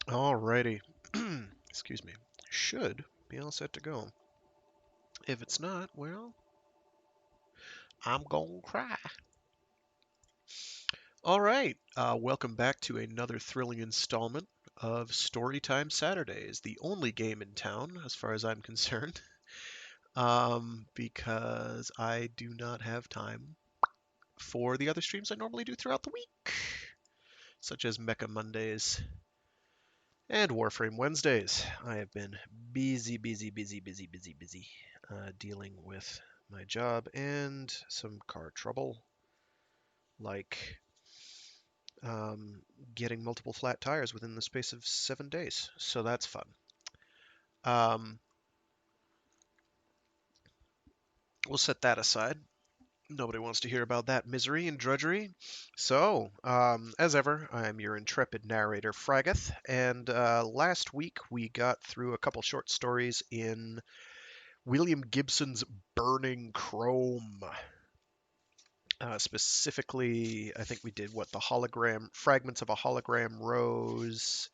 Alrighty. Excuse me. Should be all set to go. If it's not, well, I'm gonna cry. All right. Welcome back to another thrilling installment of Storytime Saturdays, the only game in town, as far as I'm concerned, because I do not have time for the other streams I normally do throughout the week, such as Mecha Mondays and Warframe Wednesdays. I have been busy, dealing with my job and some car trouble, like um, getting multiple flat tires within the space of 7 days. So that's fun. Um, we'll set that aside. Nobody wants to hear about that misery and drudgery. So, as ever, I'm your intrepid narrator, Fraggeth, and last week we got through a couple short stories in William Gibson's Burning Chrome. Specifically, I think we did what the hologram fragments of a hologram rose,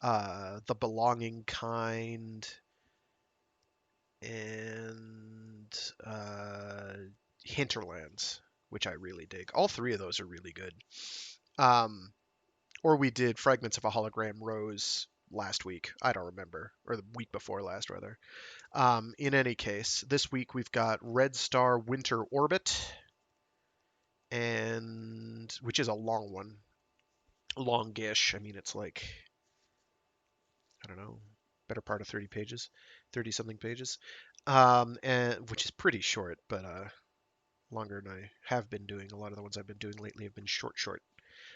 the belonging kind, and Hinterlands, which I really dig. All three of those are really good. Um, or we did fragments of a hologram rose last week. I don't remember, or the week before last, rather. In any case, this week we've got Red Star Winter Orbit, and which is a long one, longish. I mean, it's like I don't know, better part of 30 pages, 30 something pages, and which is pretty short, but longer than I have been doing. A lot of the ones I've been doing lately have been short.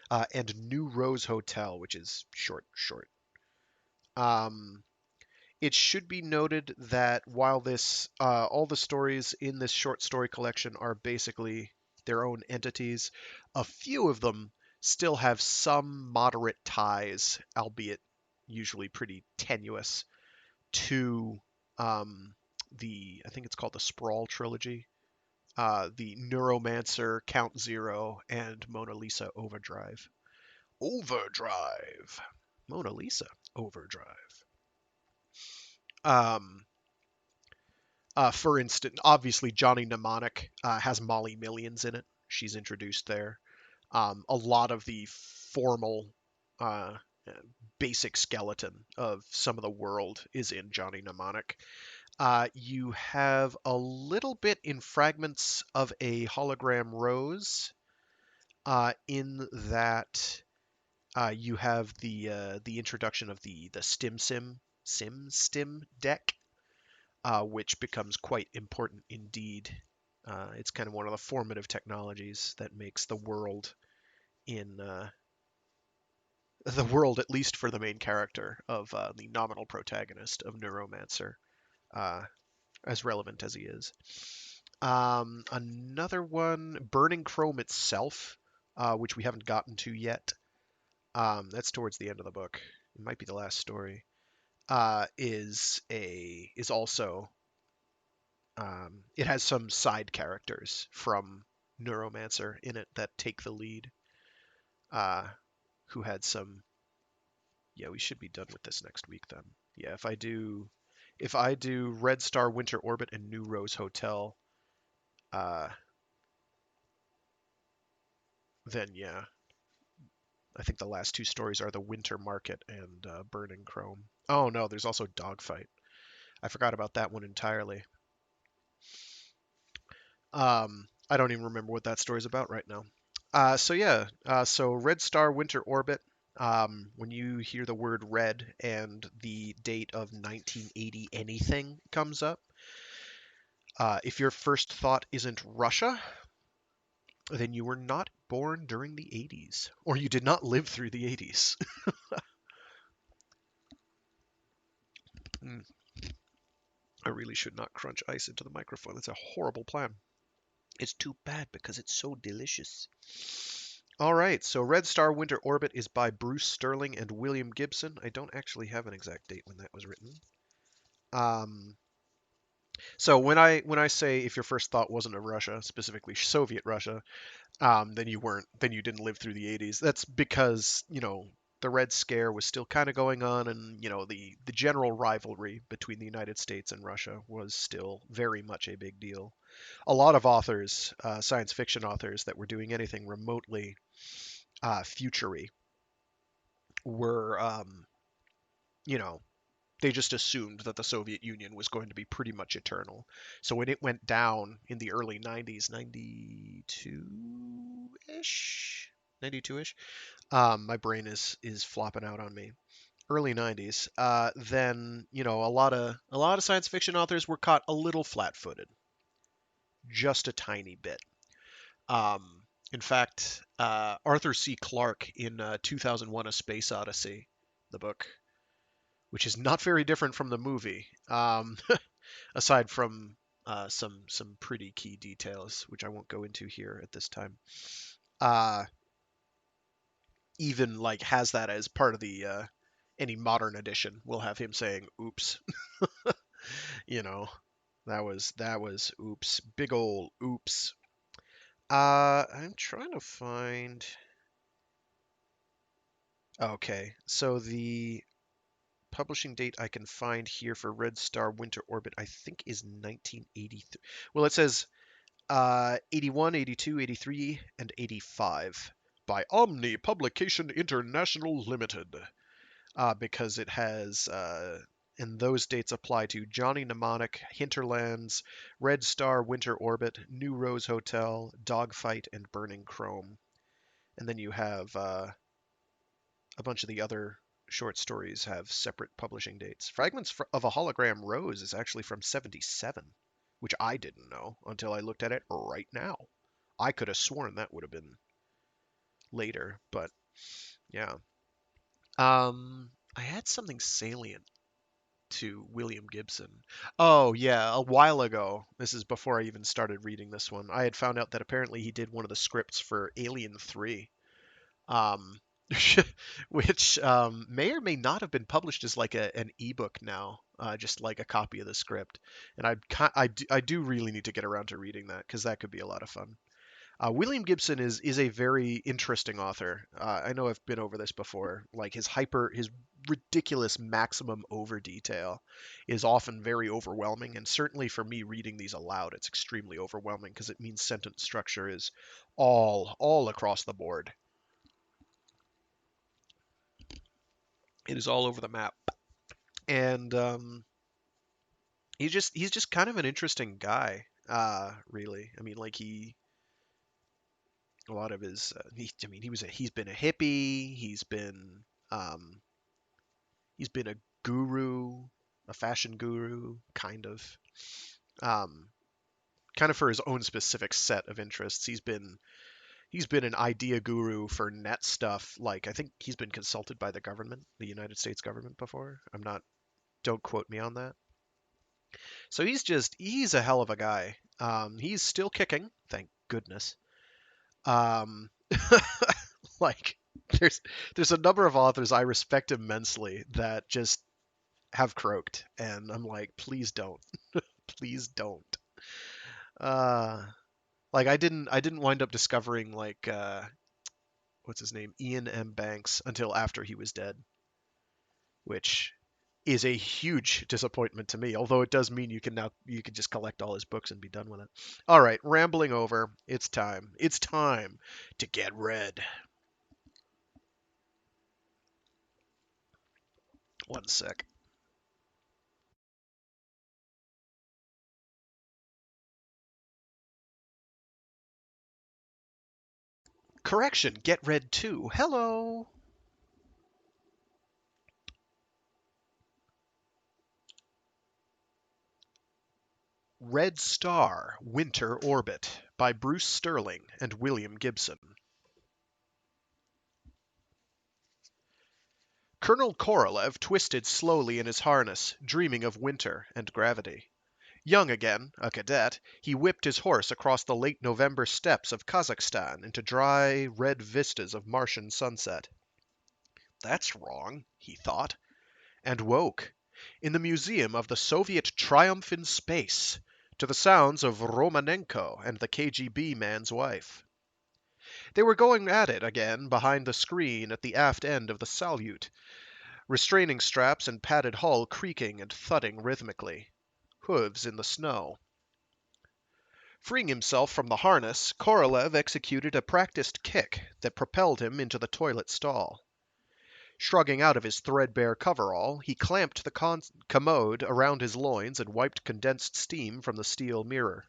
And New Rose Hotel, which is short. Um, it should be noted that while all the stories in this short story collection are basically their own entities, a few of them still have some moderate ties, albeit usually pretty tenuous, to um, I think it's called the Sprawl trilogy, the Neuromancer, Count Zero, and Mona Lisa Overdrive. Overdrive. Mona Lisa Overdrive. Um, for instance, obviously Johnny Mnemonic has Molly Millions in it. She's introduced there. A lot of the formal uh, basic skeleton of some of the world is in Johnny Mnemonic. You have a little bit in fragments of a hologram rose, in that you have the introduction of the Stim deck, which becomes quite important indeed. It's kind of one of the formative technologies that makes the world in the world, at least for the main character of the nominal protagonist of Neuromancer, uh, as relevant as he is. Another one, Burning Chrome itself, which we haven't gotten to yet. That's towards the end of the book. It might be the last story. Is also it has some side characters from Neuromancer in it that take the lead. Uh, who had some? Yeah, we should be done with this next week then. Yeah, if I do Red Star Winter Orbit and New Rose Hotel, uh, then yeah, I think the last two stories are the Winter Market and Burning Chrome. Oh no, there's also Dogfight. I forgot about that one entirely. I don't even remember what that story's about right now. So yeah, so Red Star Winter Orbit. When you hear the word red and the date of 1980 anything comes up, if your first thought isn't Russia, then you were not born during the 80s, or you did not live through the 80s. Mm, I really should not crunch ice into the microphone. That's a horrible plan. It's too bad because it's so delicious. All right, so Red Star Winter Orbit is by Bruce Sterling and William Gibson. I don't actually have an exact date when that was written. Um, so when I say if your first thought wasn't of Russia, specifically Soviet Russia, then you didn't live through the 80s. That's because the Red Scare was still kind of going on, and the general rivalry between the United States and Russia was still very much a big deal. A lot of authors, science fiction authors that were doing anything remotely futury, were you know they just assumed that the Soviet Union was going to be pretty much eternal. So when it went down in the early 90s, 92-ish, 92-ish, my brain is flopping out on me. Early 90s, then a lot of science fiction authors were caught a little flat-footed, just a tiny bit. Um, in fact, Arthur C. Clarke in 2001: A Space Odyssey, the book, which is not very different from the movie, aside from some pretty key details, which I won't go into here at this time. Uh, Even like has that as part of the any modern edition will have him saying "oops," you know. That was oops, big ol' oops. I'm trying to find. Okay, so the publishing date I can find here for Red Star Winter Orbit, I think, is 1983. Well, it says 81, 82, 83, and 85 by Omni Publication International Limited, because it has, and those dates apply to Johnny Mnemonic, Hinterlands, Red Star Winter Orbit, New Rose Hotel, Dogfight, and Burning Chrome. And then you have a bunch of the other short stories have separate publishing dates. Fragments of a Hologram Rose is actually from 77, which I didn't know until I looked at it right now. I could have sworn that would have been later, but yeah. I had something salient to William Gibson. Oh, yeah, a while ago. This is before I even started reading this one. I had found out that apparently he did one of the scripts for Alien 3. Um, which may or may not have been published as like an ebook now, just like a copy of the script. And I do really need to get around to reading that because that could be a lot of fun. William Gibson is a very interesting author. I know I've been over this before. Like his ridiculous maximum over detail is often very overwhelming, and certainly for me reading these aloud, it's extremely overwhelming because it means sentence structure is all across the board. It is all over the map, and he's just kind of an interesting guy. Really, I mean, like a lot of his I mean he's been a hippie, um he's been a guru, a fashion guru, um kind of for his own specific set of interests. He's been an idea guru for net stuff. Like, I think he's been consulted by the government, the United States government, before. I'm not Don't quote me on that. So he's a hell of a guy. He's still kicking, thank goodness. Um, like there's a number of authors I respect immensely that just have croaked, and I'm like, please don't, please don't. Uh, like I didn't wind up discovering like what's his name, Ian M. Banks, until after he was dead, which is a huge disappointment to me. Although it does mean you can just collect all his books and be done with it. All right, rambling over. It's time. It's time to get read. One sec. Correction, get read too. Hello. Red Star, Winter Orbit by Bruce Sterling and William Gibson. Colonel Korolev twisted slowly in his harness, dreaming of winter and gravity. Young again, a cadet, he whipped his horse across the late November steppes of Kazakhstan into dry, red vistas of Martian sunset. That's wrong, he thought, and woke in the museum of the Soviet triumph in space, to the sounds of Romanenko and the KGB man's wife. They were going at it again behind the screen at the aft end of the Salyut, restraining straps and padded hull creaking and thudding rhythmically. Hooves in the snow. Freeing himself from the harness, Korolev executed a practiced kick that propelled him into the toilet stall. Shrugging out of his threadbare coverall, he clamped the commode around his loins and wiped condensed steam from the steel mirror.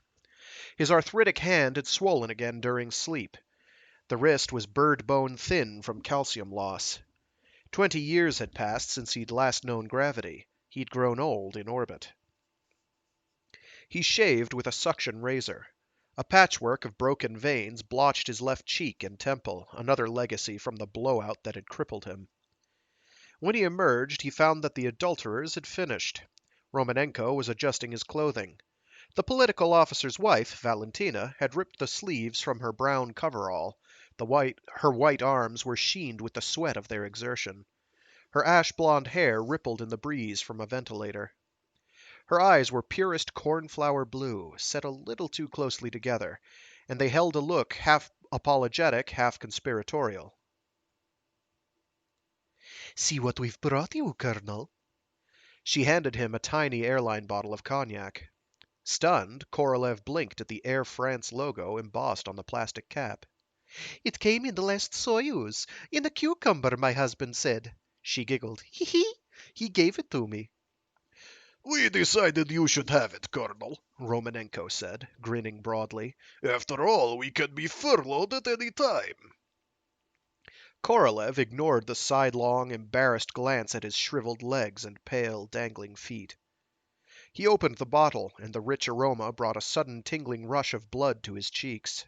His arthritic hand had swollen again during sleep. The wrist was bird bone thin from calcium loss. 20 years had passed since he'd last known gravity. He'd grown old in orbit. He shaved with a suction razor. A patchwork of broken veins blotched his left cheek and temple, another legacy from the blowout that had crippled him. When he emerged, he found that the adulterers had finished. Romanenko was adjusting his clothing. The political officer's wife, Valentina, had ripped the sleeves from her brown coverall. Her white arms were sheened with the sweat of their exertion. Her ash-blonde hair rippled in the breeze from a ventilator. Her eyes were purest cornflower blue, set a little too closely together, and they held a look half apologetic, half conspiratorial. "See what we've brought you, Colonel." She handed him a tiny airline bottle of cognac. Stunned, Korolev blinked at the Air France logo embossed on the plastic cap. "It came in the last Soyuz, in the cucumber, my husband said." She giggled. "Hee hee! He gave it to me." "We decided you should have it, Colonel," Romanenko said, grinning broadly. "After all, we can be furloughed at any time." Korolev ignored the sidelong, embarrassed glance at his shriveled legs and pale, dangling feet. He opened the bottle, and the rich aroma brought a sudden tingling rush of blood to his cheeks.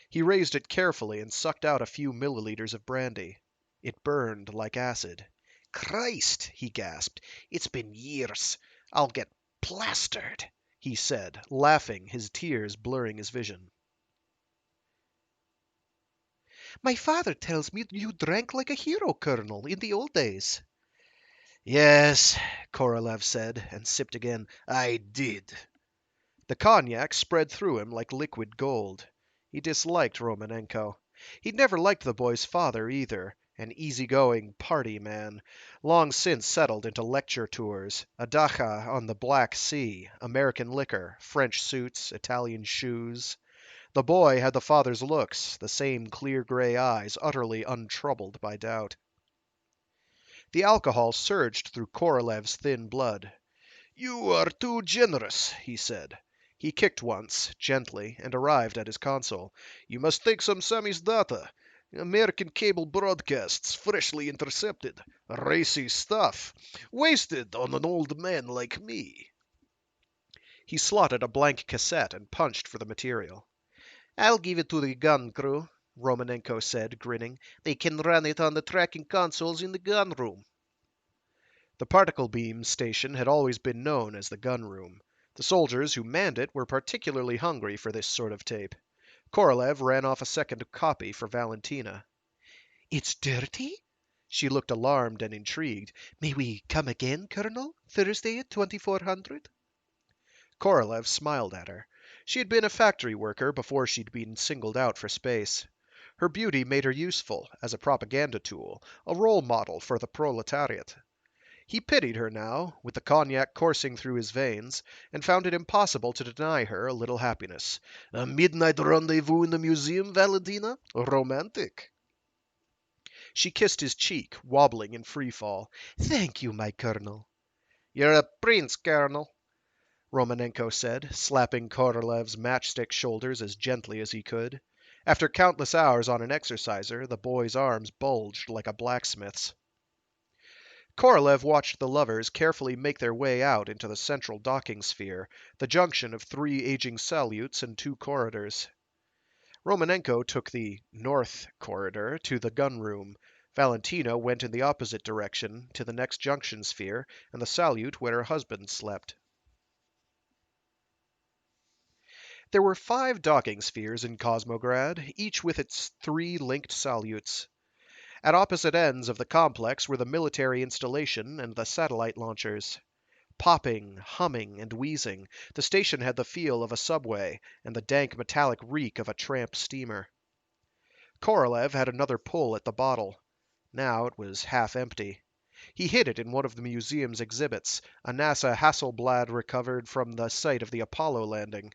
He raised it carefully and sucked out a few milliliters of brandy. It burned like acid. "Christ!" he gasped. "It's been years. I'll get plastered," he said, laughing, his tears blurring his vision. "My father tells me you drank like a hero, Colonel, in the old days." "Yes," Korolev said, and sipped again. "I did." The cognac spread through him like liquid gold. He disliked Romanenko. He'd never liked the boy's father either, an easygoing party man, long since settled into lecture tours, a dacha on the Black Sea, American liquor, French suits, Italian shoes. The boy had the father's looks, the same clear gray eyes, utterly untroubled by doubt. The alcohol surged through Korolev's thin blood. "You are too generous," he said. He kicked once, gently, and arrived at his console. "You must take some samizdat. American cable broadcasts, freshly intercepted. Racy stuff. Wasted on an old man like me." He slotted a blank cassette and punched for the material. "I'll give it to the gun crew," Romanenko said, grinning. "They can run it on the tracking consoles in the gun room." The particle beam station had always been known as the gun room. The soldiers who manned it were particularly hungry for this sort of tape. Korolev ran off a second copy for Valentina. "It's dirty?" She looked alarmed and intrigued. "May we come again, Colonel? Thursday at 2400?" Korolev smiled at her. She had been a factory worker before she'd been singled out for space. Her beauty made her useful as a propaganda tool, a role model for the proletariat. He pitied her now, with the cognac coursing through his veins, and found it impossible to deny her a little happiness. "A midnight rendezvous in the museum, Valentina? Romantic." She kissed his cheek, wobbling in free fall. "Thank you, my Colonel." "You're a prince, Colonel," Romanenko said, slapping Korolev's matchstick shoulders as gently as he could. After countless hours on an exerciser, the boy's arms bulged like a blacksmith's. Korolev watched the lovers carefully make their way out into the central docking sphere, the junction of 3 aging Salyuts and 2 corridors. Romanenko took the north corridor to the gun room. Valentina went in the opposite direction to the next junction sphere and the Salyut where her husband slept. There were 5 docking spheres in Cosmograd, each with its 3 linked Salyuts. At opposite ends of the complex were the military installation and the satellite launchers. Popping, humming, and wheezing, the station had the feel of a subway and the dank metallic reek of a tramp steamer. Korolev had another pull at the bottle. Now it was half empty. He hid it in one of the museum's exhibits, a NASA Hasselblad recovered from the site of the Apollo landing.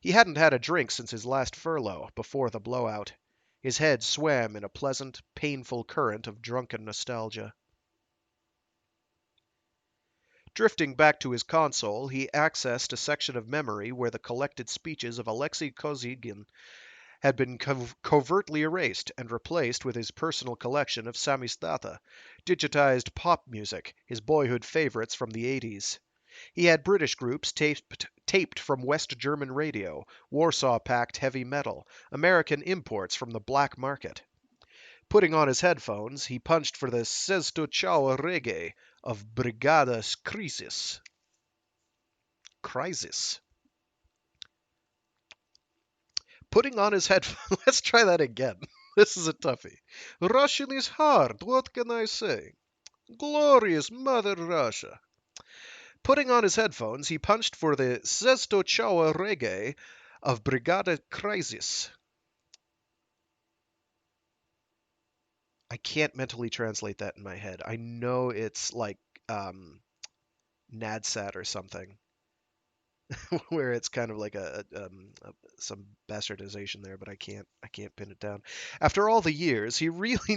He hadn't had a drink since his last furlough, before the blowout. His head swam in a pleasant, painful current of drunken nostalgia. Drifting back to his console, he accessed a section of memory where the collected speeches of Alexei Kosygin had been covertly erased and replaced with his personal collection of samizdat, digitized pop music, his boyhood favorites from the 80s. He had British groups taped from West German radio, Warsaw-packed heavy metal, American imports from the black market. Putting on his headphones, he punched for the Sesto Ciao reggae of Brigada Crisis. Crisis. Putting on his headphones. Let's try that again. This is a toughie. Russian is hard. What can I say? Glorious Mother Russia. Putting on his headphones, he punched for the Sesto Ciao reggae of Brigada Crisis. I can't mentally translate that in my head. I know it's like Nadsat or something, where it's kind of like some bastardization there, but I can't pin it down. After all the years, he really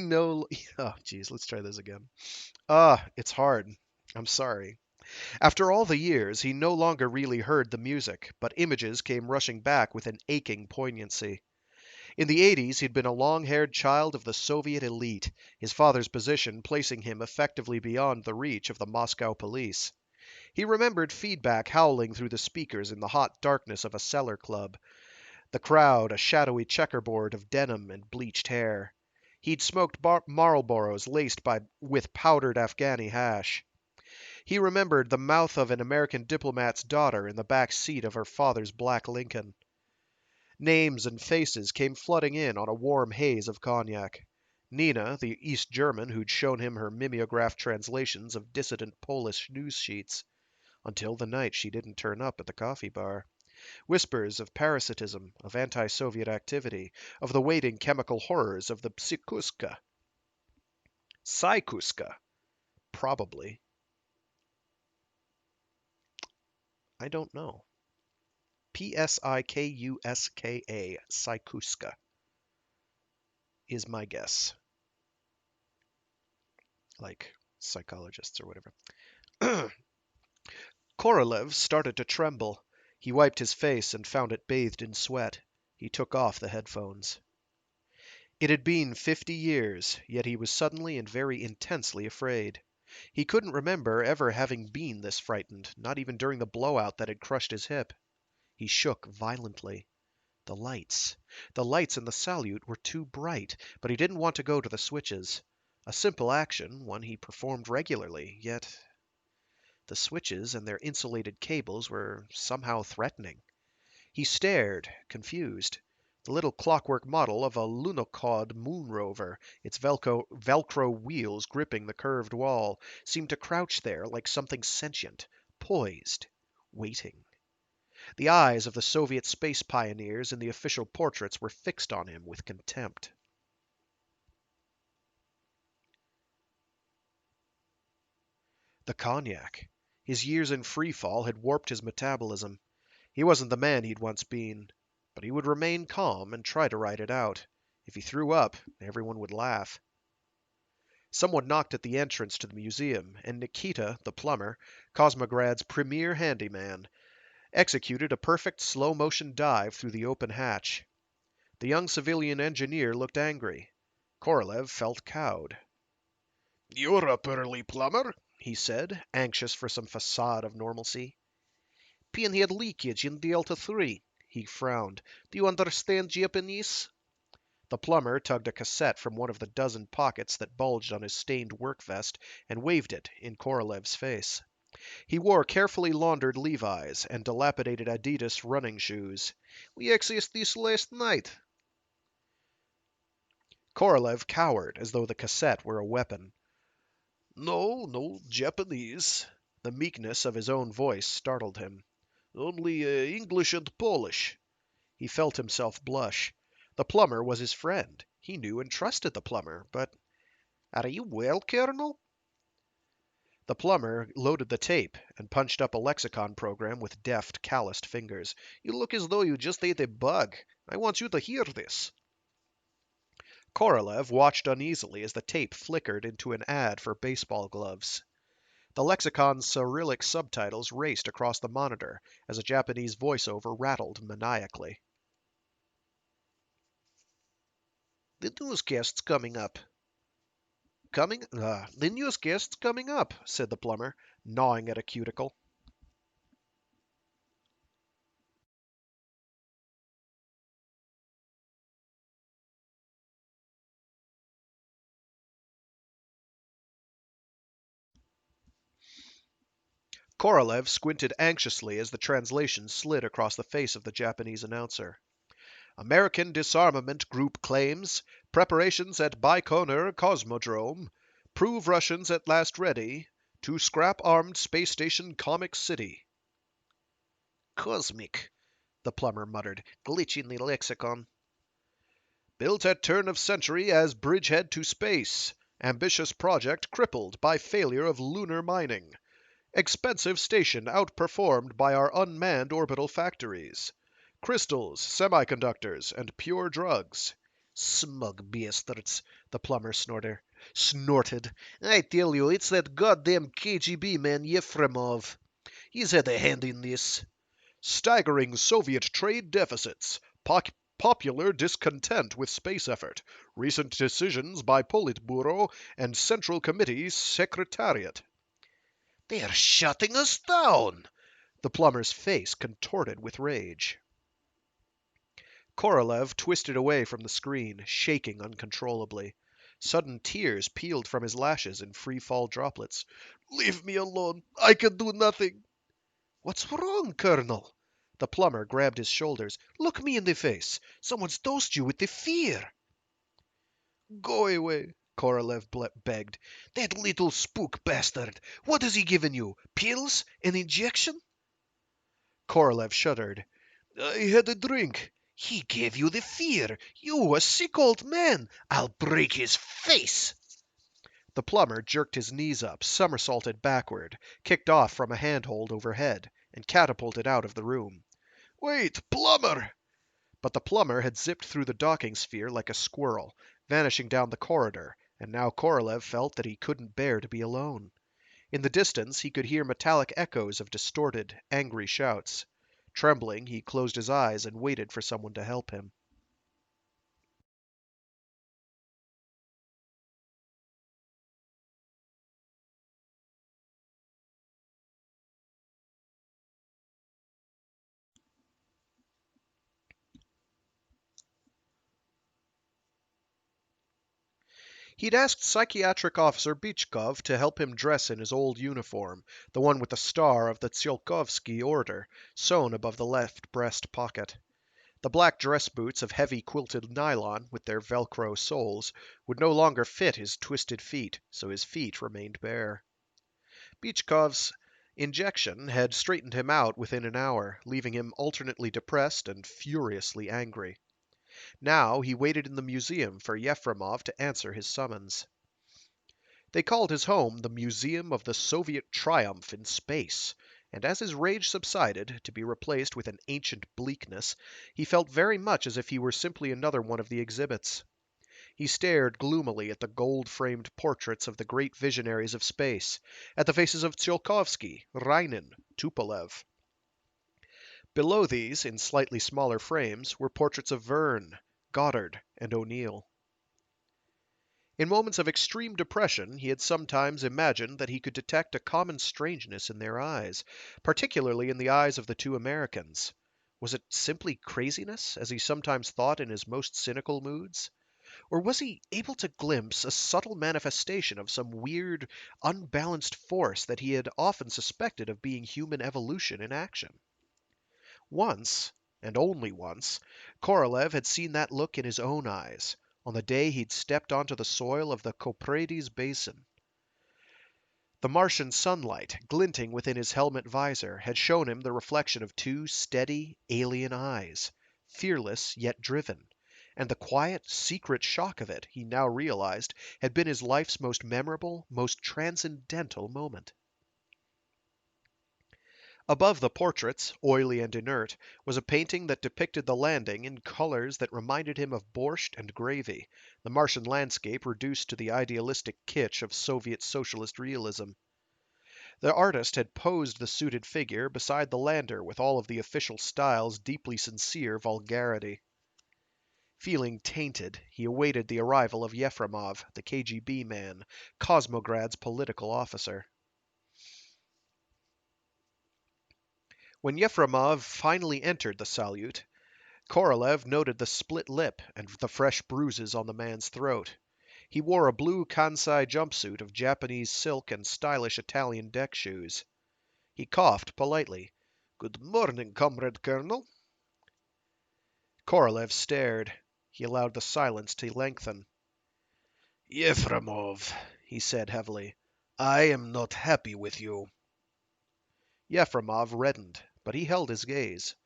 Oh, geez, let's try this again. It's hard. I'm sorry. After all the years, he no longer really heard the music, but images came rushing back with an aching poignancy. In the 80s, he'd been a long-haired child of the Soviet elite, his father's position placing him effectively beyond the reach of the Moscow police. He remembered feedback howling through the speakers in the hot darkness of a cellar club, the crowd a shadowy checkerboard of denim and bleached hair. He'd smoked Marlboros laced with powdered Afghani hash. He remembered the mouth of an American diplomat's daughter in the back seat of her father's black Lincoln. Names and faces came flooding in on a warm haze of cognac. Nina, the East German who'd shown him her mimeographed translations of dissident Polish news sheets. Until the night she didn't turn up at the coffee bar. Whispers of parasitism, of anti-Soviet activity, of the waiting chemical horrors of the Psikuska. Psykuska. Probably. I don't know. Psikuska. Psykuska is my guess. Like psychologists or whatever. Korolev started to tremble. He wiped his face and found it bathed in sweat. He took off the headphones. It had been 50 years, yet he was suddenly and very intensely afraid. He couldn't remember ever having been this frightened, not even during the blowout that had crushed his hip. He shook violently. The lights. The lights in the salute were too bright, but he didn't want to go to the switches. A simple action, one he performed regularly, yet the switches and their insulated cables were somehow threatening. He stared, confused. The little clockwork model of a Lunokhod moon rover, its Velcro wheels gripping the curved wall, seemed to crouch there like something sentient, poised, waiting. The eyes of the Soviet space pioneers in the official portraits were fixed on him with contempt. The cognac. His years in free fall had warped his metabolism. He wasn't the man he'd once been, but he would remain calm and try to ride it out. If he threw up, everyone would laugh. Someone knocked at the entrance to the museum, and Nikita, the plumber, Cosmograd's premier handyman, executed a perfect slow-motion dive through the open hatch. The young civilian engineer looked angry. Korolev felt cowed. "You're a pearly plumber," he said, anxious for some facade of normalcy. "Pinhead leakage in Delta 3. He frowned. Do you understand Japanese?" The plumber tugged a cassette from one of the dozen pockets that bulged on his stained work vest and waved it in Korolev's face. He wore carefully laundered Levi's and dilapidated Adidas running shoes. "We accessed this last night." Korolev cowered as though the cassette were a weapon. No Japanese." The meekness of his own voice startled him. "Only English and Polish." He felt himself blush. The plumber was his friend. He knew and trusted the plumber, but Are you well, Colonel? the plumber loaded the tape and punched up a lexicon program with deft, calloused fingers. You look as though you just ate a bug. I want you to hear this. Korolev watched uneasily as the tape flickered into an ad for baseball gloves. The lexicon's Cyrillic subtitles raced across the monitor as a Japanese voiceover rattled maniacally. The newscast's coming up. The newscast's coming up, said the plumber, Gnawing at a cuticle. Korolev squinted anxiously as the translation slid across the face of the Japanese announcer. American disarmament group claims preparations at Baikonur Cosmodrome prove Russians at last ready to scrap armed space station Comic City. Cosmic, the plumber muttered, glitch in the lexicon. Built at turn of century as bridgehead to space. Ambitious project crippled by failure of lunar mining. Expensive station outperformed by our unmanned orbital factories. Crystals, semiconductors, and pure drugs. Smug bastards, the plumber snorted. I tell you, it's that goddamn KGB man Yefremov. He's had a hand in this. Staggering Soviet trade deficits. Popular discontent with space effort. Recent decisions by Politburo and Central Committee Secretariat. They're shutting us down! The plumber's face contorted with rage. Korolev twisted away from the screen, shaking uncontrollably. Sudden tears peeled from his lashes in free-fall droplets. Leave me alone. I can do nothing. What's wrong, Colonel? The plumber grabbed his shoulders. Look me in the face. Someone's dosed you with the fear. Go away, Korolev begged. That little spook bastard. What has he given you? Pills? An injection? Korolev shuddered. I had a drink. He gave you the fear. You, a sick old man. I'll break his face. The plumber jerked his knees up, somersaulted backward, kicked off from a handhold overhead, and catapulted out of the room. Wait, plumber! But the plumber had zipped through the docking sphere like a squirrel, vanishing down the corridor, and now Korolev felt that he couldn't bear to be alone. In the distance he could hear metallic echoes of distorted, angry shouts. Trembling, he closed his eyes and waited for someone to help him. He'd asked Psychiatric Officer Bichkov to help him dress in his old uniform, the one with the star of the Tsiolkovsky Order, sewn above the left breast pocket. The black dress boots of heavy quilted nylon, with their Velcro soles, would no longer fit his twisted feet, so his feet remained bare. Bichkov's injection had straightened him out within an hour, leaving him alternately depressed and furiously angry. Now he waited in the museum for Yefremov to answer his summons. They called his home the Museum of the Soviet Triumph in Space, and as his rage subsided, to be replaced with an ancient bleakness, he felt very much as if he were simply another one of the exhibits. He stared gloomily at the gold-framed portraits of the great visionaries of space, at the faces of Tsiolkovsky, Reinin, Tupolev. Below these, in slightly smaller frames, were portraits of Verne, Goddard, and O'Neill. In moments of extreme depression, he had sometimes imagined that he could detect a common strangeness in their eyes, particularly in the eyes of the two Americans. Was it simply craziness, as he sometimes thought in his most cynical moods? Or was he able to glimpse a subtle manifestation of some weird, unbalanced force that he had often suspected of being human evolution in action? Once, and only once, Korolev had seen that look in his own eyes, on the day he'd stepped onto the soil of the Kopreides Basin. The Martian sunlight, glinting within his helmet visor, had shown him the reflection of two steady, alien eyes, fearless yet driven, and the quiet, secret shock of it, he now realized, had been his life's most memorable, most transcendental moment. Above the portraits, oily and inert, was a painting that depicted the landing in colors that reminded him of borscht and gravy, the Martian landscape reduced to the idealistic kitsch of Soviet socialist realism. The artist had posed the suited figure beside the lander with all of the official style's deeply sincere vulgarity. Feeling tainted, he awaited the arrival of Yefremov, the KGB man, Cosmograd's political officer. When Yefremov finally entered the Salyut, Korolev noted the split lip and the fresh bruises on the man's throat. He wore a blue Kansai jumpsuit of Japanese silk and stylish Italian deck shoes. He coughed politely. Good morning, Comrade Colonel. Korolev stared. He allowed the silence to lengthen. Yefremov, he said heavily, I am not happy with you. Yefremov reddened, but he held his gaze.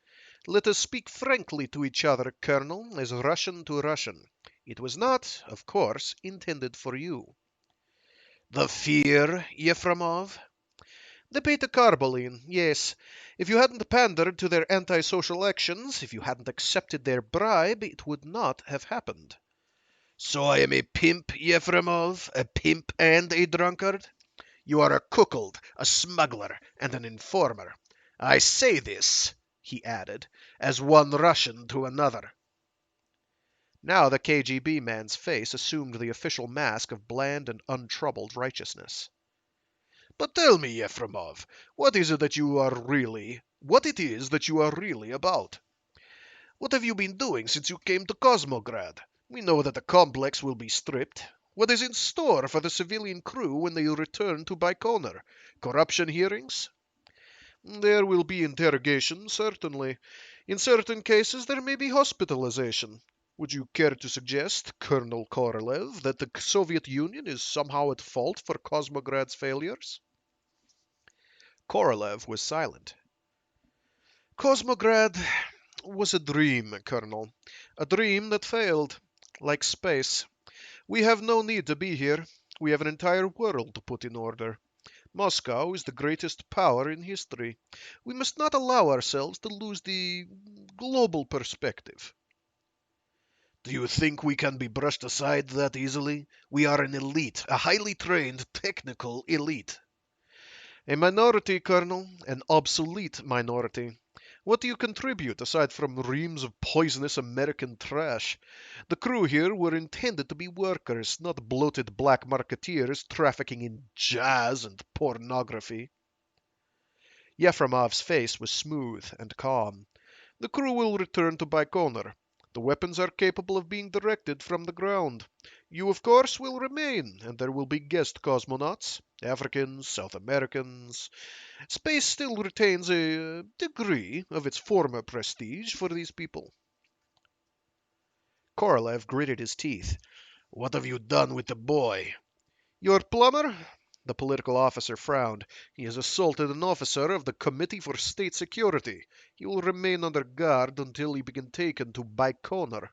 Let us speak frankly to each other, Colonel, as Russian to Russian. It was not, of course, intended for you. The fear, Yefremov? The beta-carbolene, yes. If you hadn't pandered to their anti-social actions, if you hadn't accepted their bribe, it would not have happened. So I am a pimp, Yefremov? A pimp and a drunkard? You are a cuckold, a smuggler, and an informer. I say this, he added, as one Russian to another. Now the KGB man's face assumed the official mask of bland and untroubled righteousness. But tell me, Yefremov, what it is that you are really about? What have you been doing since you came to Cosmograd? We know that the complex will be stripped. What is in store for the civilian crew when they return to Baikonur? Corruption hearings? There will be interrogation, certainly. In certain cases there may be hospitalization. Would you care to suggest, Colonel Korolev, that the Soviet Union is somehow at fault for Cosmograd's failures? Korolev was silent. Cosmograd was a dream, Colonel. A dream that failed, like space. We have no need to be here. We have an entire world to put in order. Moscow is the greatest power in history. We must not allow ourselves to lose the global perspective. Do you think we can be brushed aside that easily? We are an elite, a highly trained, technical elite. A minority, Colonel, an obsolete minority. What do you contribute aside from reams of poisonous American trash? The crew here were intended to be workers, not bloated black marketeers trafficking in jazz and pornography. Yefremov's face was smooth and calm. The crew will return to Baikonur. The weapons are capable of being directed from the ground. You, of course, will remain, and there will be guest cosmonauts, Africans, South Americans. Space still retains a degree of its former prestige for these people. Korolev gritted his teeth. What have you done with the boy? Your plumber? The political officer frowned. He has assaulted an officer of the Committee for State Security. He will remain under guard until he be taken to Baikonur.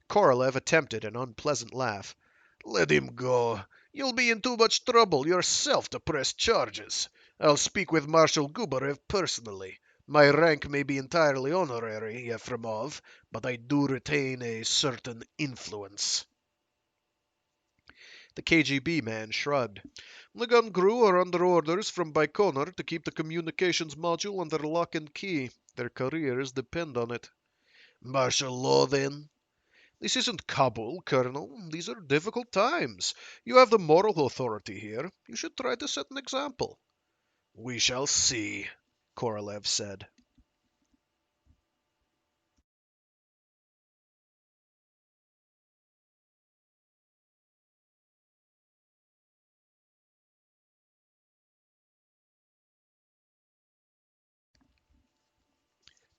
Korolev attempted an unpleasant laugh. Let him go. You'll be in too much trouble yourself to press charges. I'll speak with Marshal Gubarev personally. My rank may be entirely honorary, Yefremov, but I do retain a certain influence. The KGB man shrugged. The gun crew are under orders from Baikonur to keep the communications module under lock and key. Their careers depend on it. Martial law, then? This isn't Kabul, Colonel. These are difficult times. You have the moral authority here. You should try to set an example. We shall see, Korolev said.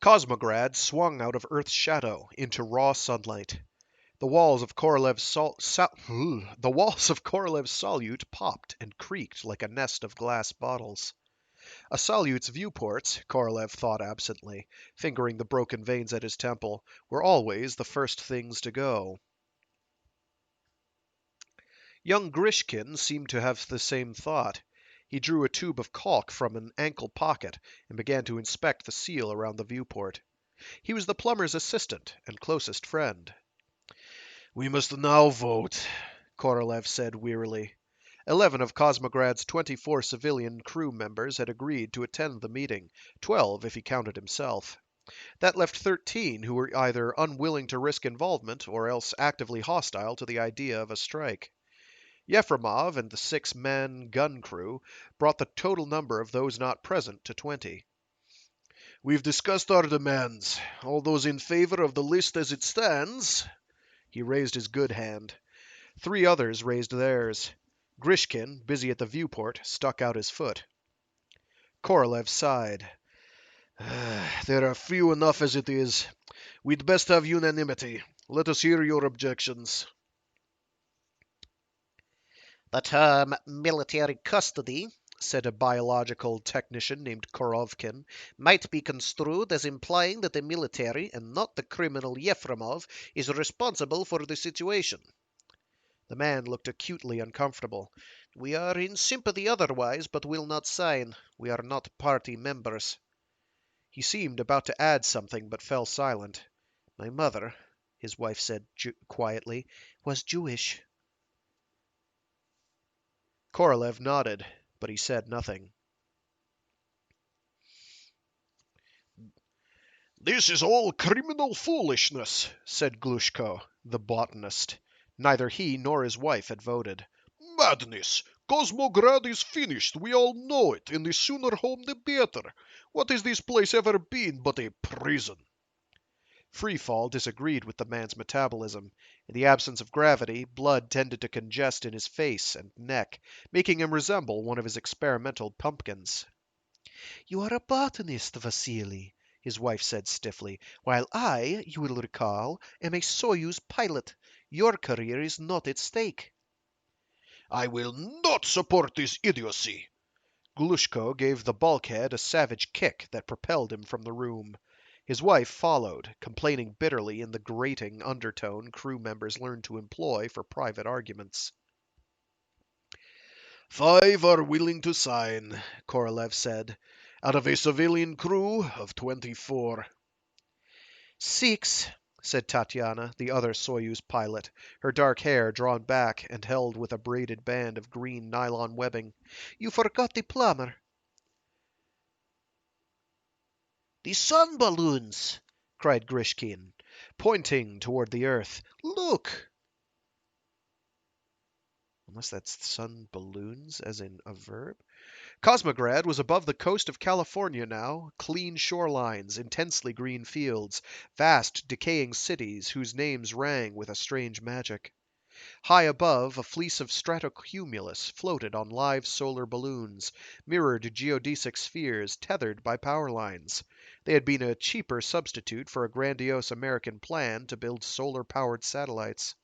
Cosmograd swung out of Earth's shadow into raw sunlight. The walls of Korolev's Salyut popped and creaked like a nest of glass bottles. A Salyut's viewports, Korolev thought absently, fingering the broken veins at his temple, were always the first things to go. Young Grishkin seemed to have the same thought. He drew a tube of caulk from an ankle pocket and began to inspect the seal around the viewport. He was the plumber's assistant and closest friend. "We must now vote," Korolev said wearily. 11 of Cosmograd's 24 civilian crew members had agreed to attend the meeting, 12 if he counted himself. That left 13 who were either unwilling to risk involvement or else actively hostile to the idea of a strike. Yefremov and the 6-man gun crew brought the total number of those not present to 20. "We've discussed our demands. All those in favor of the list as it stands?" He raised his good hand. 3 others raised theirs. Grishkin, busy at the viewport, stuck out his foot. Korolev sighed. "There are few enough as it is. We'd best have unanimity. Let us hear your objections." The term military custody, said a biological technician named Korovkin, might be construed as implying that the military, and not the criminal Yefremov, is responsible for the situation. The man looked acutely uncomfortable. "We are in sympathy otherwise, but will not sign. We are not party members." He seemed about to add something, but fell silent. "My mother," his wife said quietly, "was Jewish." Korolev nodded, but he said nothing. "This is all criminal foolishness," said Glushko, the botanist. Neither he nor his wife had voted. "Madness! Cosmograd is finished, we all know it, and the sooner home the better. What has this place ever been but a prison?" Freefall disagreed with the man's metabolism. In the absence of gravity, blood tended to congest in his face and neck, making him resemble one of his experimental pumpkins. "You are a botanist, Vasily," his wife said stiffly, "while I, you will recall, am a Soyuz pilot. Your career is not at stake." "I will not support this idiocy!" Glushko gave the bulkhead a savage kick that propelled him from the room. His wife followed, complaining bitterly in the grating undertone crew members learned to employ for private arguments. 5 are willing to sign, Korolev said, out of a civilian crew of 24. 6, said Tatiana, the other Soyuz pilot, her dark hair drawn back and held with a braided band of green nylon webbing. "You forgot the plumber." "The sun balloons!" cried Grishkin, pointing toward the earth. "Look!" Unless that's sun balloons, as in a verb. Cosmograd was above the coast of California now, clean shorelines, intensely green fields, vast decaying cities whose names rang with a strange magic. High above, a fleece of stratocumulus floated on live solar balloons, mirrored geodesic spheres tethered by power lines. They had been a cheaper substitute for a grandiose American plan to build solar-powered satellites.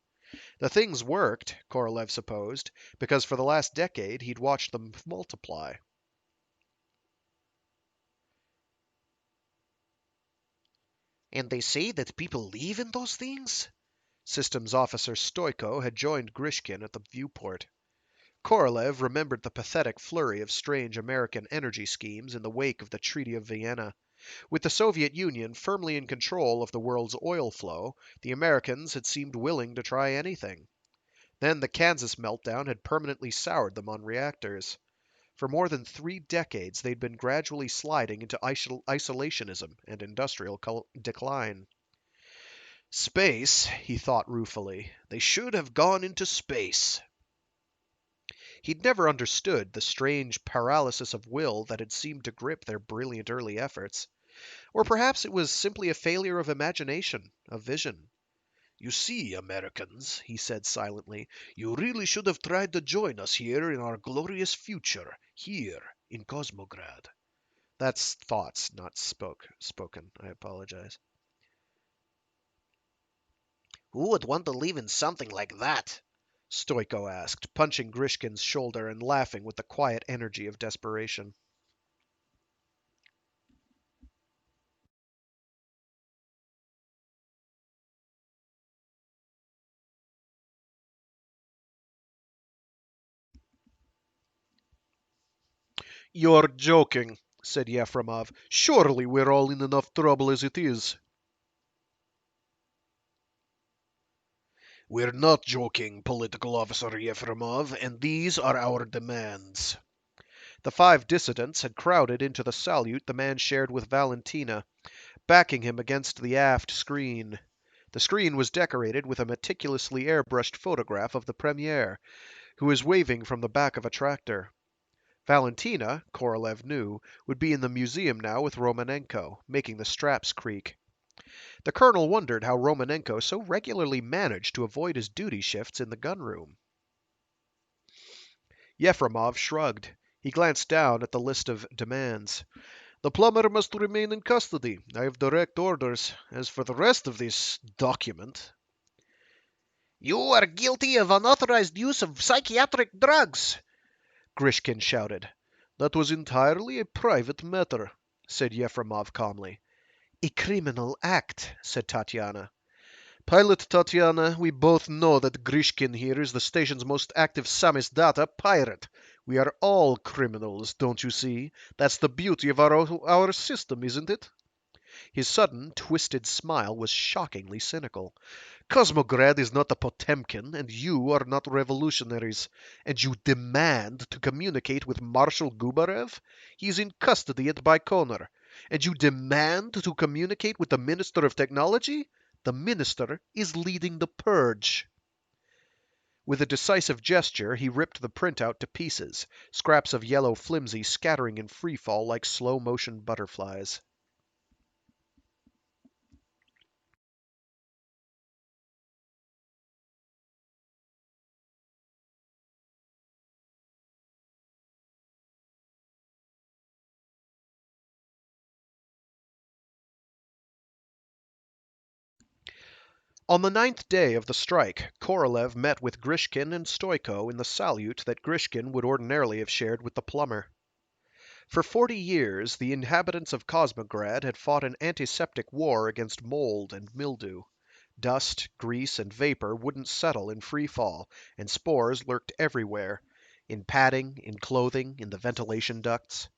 The things worked, Korolev supposed, because for the last decade he'd watched them multiply. "And they say that people live in those things?" Systems Officer Stoiko had joined Grishkin at the viewport. Korolev remembered the pathetic flurry of strange American energy schemes in the wake of the Treaty of Vienna. With the Soviet Union firmly in control of the world's oil flow, the Americans had seemed willing to try anything. Then the Kansas meltdown had permanently soured them on reactors. For more than 3 decades, they'd been gradually sliding into isolationism and industrial decline. Space, he thought ruefully. They should have gone into space. He'd never understood the strange paralysis of will that had seemed to grip their brilliant early efforts. Or perhaps it was simply a failure of imagination, of vision. "You see, Americans," he said silently, "you really should have tried to join us here in our glorious future, here in Cosmograd." That's thoughts, not spoken. I apologize. "Who would want to live in something like that?" Stoiko asked, punching Grishkin's shoulder and laughing with the quiet energy of desperation. You're joking, said Yefremov. Surely we're all in enough trouble as it is. We're not joking, political officer Yefremov, and these are our demands. The 5 dissidents had crowded into the salute the man shared with Valentina, backing him against the aft screen. The screen was decorated with a meticulously airbrushed photograph of the Premier, who was waving from the back of a tractor. Valentina, Korolev knew, would be in the museum now with Romanenko, making the straps creak. The colonel wondered how Romanenko so regularly managed to avoid his duty shifts in the gunroom. Yefremov shrugged. He glanced down at the list of demands. The plumber must remain in custody. I have direct orders. As for the rest of this document... You are guilty of unauthorized use of psychiatric drugs, Grishkin shouted. That was entirely a private matter, said Yefremov calmly. A criminal act, said Tatiana. Pilot Tatiana, we both know that Grishkin here is the station's most active samizdat pirate. We are all criminals, don't you see? That's the beauty of our system, isn't it? His sudden, twisted smile was shockingly cynical. Cosmograd is not a Potemkin, and you are not revolutionaries. And you demand to communicate with Marshal Gubarev? He is in custody at Baikonur. And you demand to communicate with the Minister of Technology? The Minister is leading the purge. With a decisive gesture, he ripped the printout to pieces, scraps of yellow flimsy scattering in free fall like slow-motion butterflies. On the 9th day of the strike, Korolev met with Grishkin and Stoyko in the salute that Grishkin would ordinarily have shared with the plumber. For 40 years, the inhabitants of Cosmograd had fought an antiseptic war against mold and mildew. Dust, grease, and vapor wouldn't settle in free fall, and spores lurked everywhere, in padding, in clothing, in the ventilation ducts.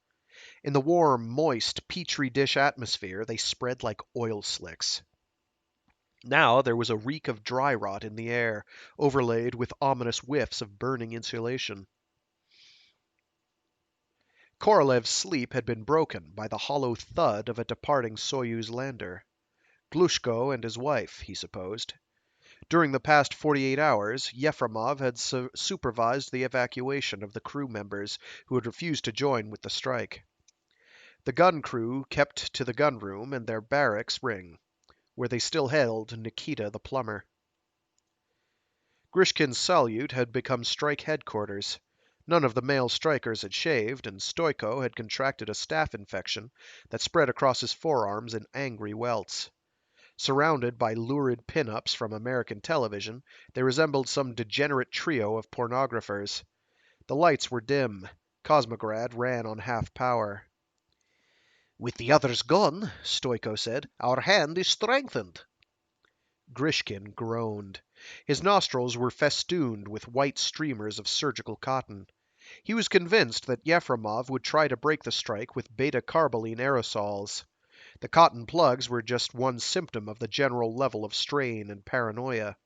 In the warm, moist, petri dish atmosphere, they spread like oil slicks. Now there was a reek of dry rot in the air, overlaid with ominous whiffs of burning insulation. Korolev's sleep had been broken by the hollow thud of a departing Soyuz lander. Glushko and his wife, he supposed. During the past 48 hours, Yefremov had supervised the evacuation of the crew members who had refused to join with the strike. The gun crew kept to the gunroom and their barracks ring, where they still held Nikita the plumber. Grishkin's salute had become strike headquarters. None of the male strikers had shaved, and Stoyko had contracted a staph infection that spread across his forearms in angry welts. Surrounded by lurid pin-ups from American television, they resembled some degenerate trio of pornographers. The lights were dim. Cosmograd ran on half power. With the others gone, Stoyko said, our hand is strengthened. Grishkin groaned. His nostrils were festooned with white streamers of surgical cotton. He was convinced that Yefremov would try to break the strike with beta-carboline aerosols. The cotton plugs were just one symptom of the general level of strain and paranoia.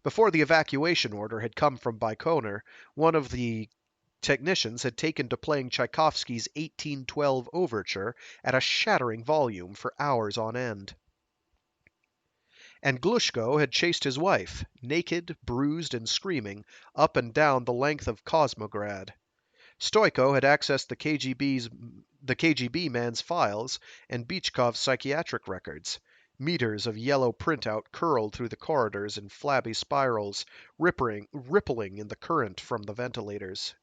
Before the evacuation order had come from Baikonur, one of the technicians had taken to playing Tchaikovsky's 1812 overture at a shattering volume for hours on end. And Glushko had chased his wife, naked, bruised, and screaming, up and down the length of Cosmograd. Stoyko had accessed the KGB man's files and Beechkov's psychiatric records. Meters of yellow printout curled through the corridors in flabby spirals, rippling in the current from the ventilators.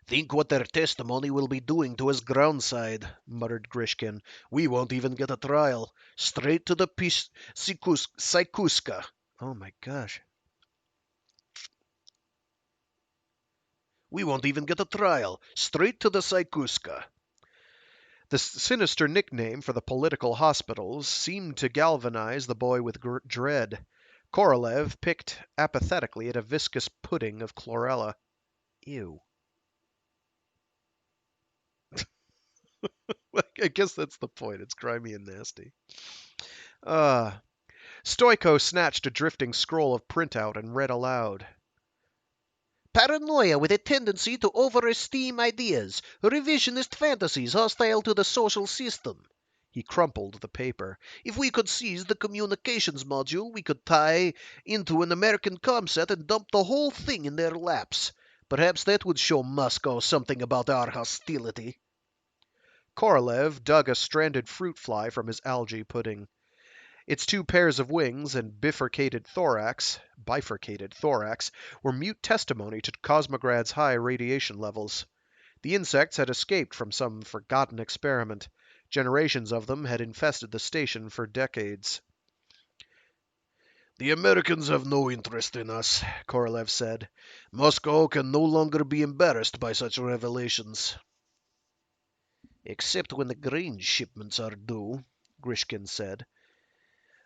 Think what their testimony will be doing to us groundside, muttered Grishkin. We won't even get a trial. Straight to the Psykuska. Oh my gosh. We won't even get a trial. Straight to the Psykuska. The sinister nickname for the political hospitals seemed to galvanize the boy with dread. Korolev picked apathetically at a viscous pudding of chlorella. Ew. I guess that's the point. It's grimy and nasty. Uh, Stoico snatched a drifting scroll of printout and read aloud. Paranoia with a tendency to overesteem ideas. Revisionist fantasies hostile to the social system. He crumpled the paper. If we could seize the communications module, we could tie into an American comset and dump the whole thing in their laps. Perhaps that would show Moscow something about our hostility. Korolev dug a stranded fruit fly from his algae pudding. Its two pairs of wings and bifurcated thorax were mute testimony to Cosmograd's high radiation levels. The insects had escaped from some forgotten experiment. Generations of them had infested the station for decades. The Americans have no interest in us, Korolev said. Moscow can no longer be embarrassed by such revelations. Except when the grain shipments are due, Grishkin said.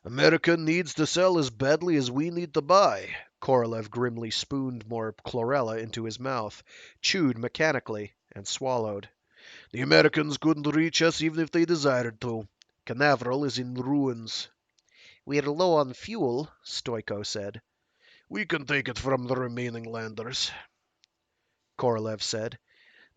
America needs to sell as badly as we need to buy. Korolev grimly spooned more chlorella into his mouth, chewed mechanically, and swallowed. The Americans couldn't reach us even if they desired to. Canaveral is in ruins. We're low on fuel, Stoico said. We can take it from the remaining landers, Korolev said.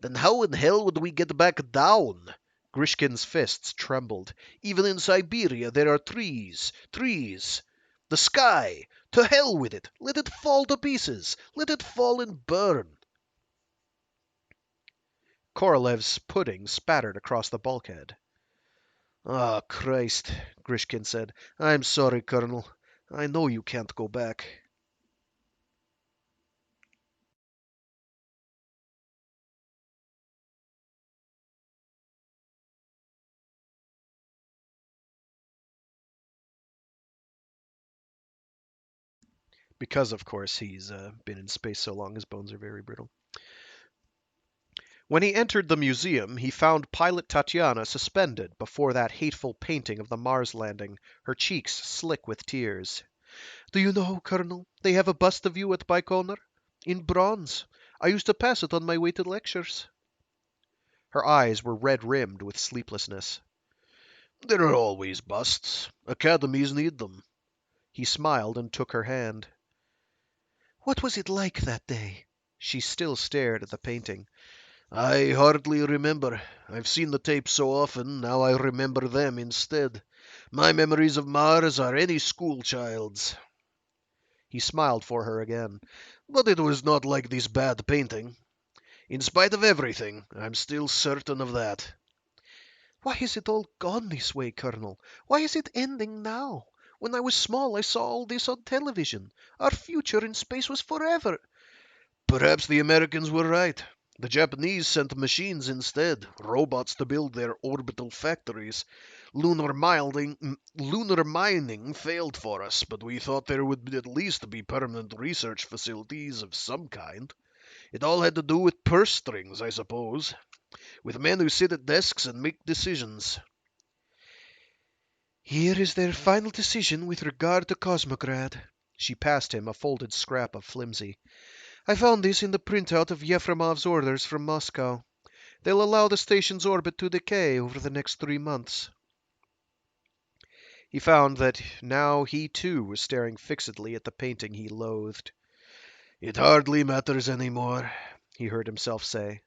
Then how in hell would we get back down? Grishkin's fists trembled. Even in Siberia there are trees. Trees. The sky! To hell with it! Let it fall to pieces! Let it fall and burn! Korolev's pudding spattered across the bulkhead. Ah, Christ, Grishkin said. I'm sorry, Colonel. I know you can't go back. Because, of course, he's been in space so long, his bones are very brittle. When he entered the museum, he found pilot Tatiana suspended before that hateful painting of the Mars landing, her cheeks slick with tears. Do you know, Colonel, they have a bust of you at Baikonur? In bronze. I used to pass it on my way to lectures. Her eyes were red-rimmed with sleeplessness. There are always busts. Academies need them. He smiled and took her hand. What was it like that day? She still stared at the painting. I hardly remember. I've seen the tapes so often, now I remember them instead. My memories of Mars are any schoolchild's. He smiled for her again. But it was not like this bad painting. In spite of everything, I'm still certain of that. Why is it all gone this way, Colonel? Why is it ending now? When I was small, I saw all this on television. Our future in space was forever. Perhaps the Americans were right. The Japanese sent machines instead, robots to build their orbital factories. Lunar mining failed for us, but we thought there would at least be permanent research facilities of some kind. It all had to do with purse strings, I suppose, with men who sit at desks and make decisions. Here is their final decision with regard to Cosmograd. She passed him a folded scrap of flimsy. I found this in the printout of Yefremov's orders from Moscow. They'll allow the station's orbit to decay over the next 3 months. He found that now he too was staring fixedly at the painting he loathed. It hardly matters any more, he heard himself say.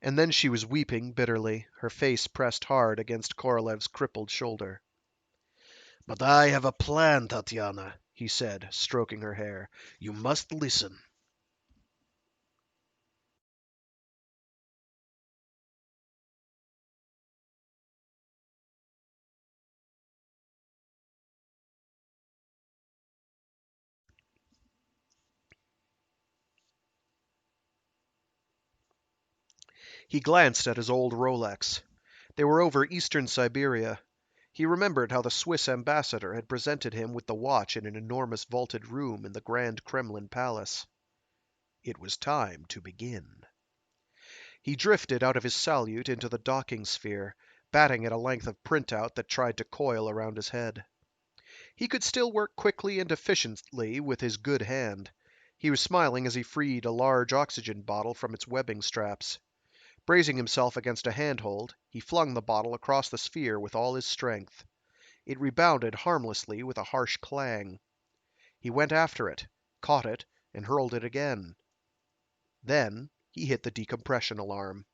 And then she was weeping bitterly, her face pressed hard against Korolev's crippled shoulder. But I have a plan, Tatiana, he said, stroking her hair. You must listen. He glanced at his old Rolex. They were over eastern Siberia. He remembered how the Swiss ambassador had presented him with the watch in an enormous vaulted room in the Grand Kremlin Palace. It was time to begin. He drifted out of his salute into the docking sphere, batting at a length of printout that tried to coil around his head. He could still work quickly and efficiently with his good hand. He was smiling as he freed a large oxygen bottle from its webbing straps. Bracing himself against a handhold, he flung the bottle across the sphere with all his strength. It rebounded harmlessly with a harsh clang. He went after it, caught it, and hurled it again. Then he hit the decompression alarm.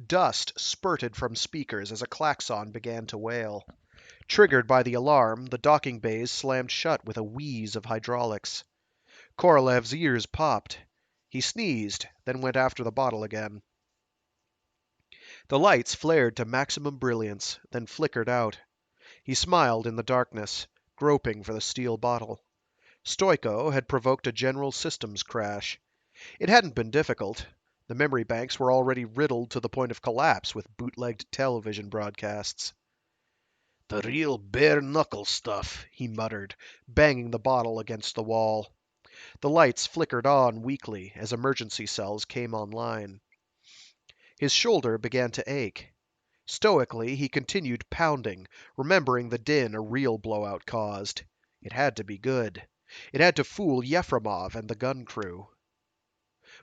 Dust spurted from speakers as a klaxon began to wail. Triggered by the alarm, the docking bays slammed shut with a wheeze of hydraulics. Korolev's ears popped. He sneezed, then went after the bottle again. The lights flared to maximum brilliance, then flickered out. He smiled in the darkness, groping for the steel bottle. Stoiko had provoked a general systems crash. It hadn't been difficult. The memory banks were already riddled to the point of collapse with bootlegged television broadcasts. "The real bare-knuckle stuff," he muttered, banging the bottle against the wall. The lights flickered on weakly as emergency cells came online. His shoulder began to ache. Stoically, he continued pounding, remembering the din a real blowout caused. It had to be good. It had to fool Yefremov and the gun crew.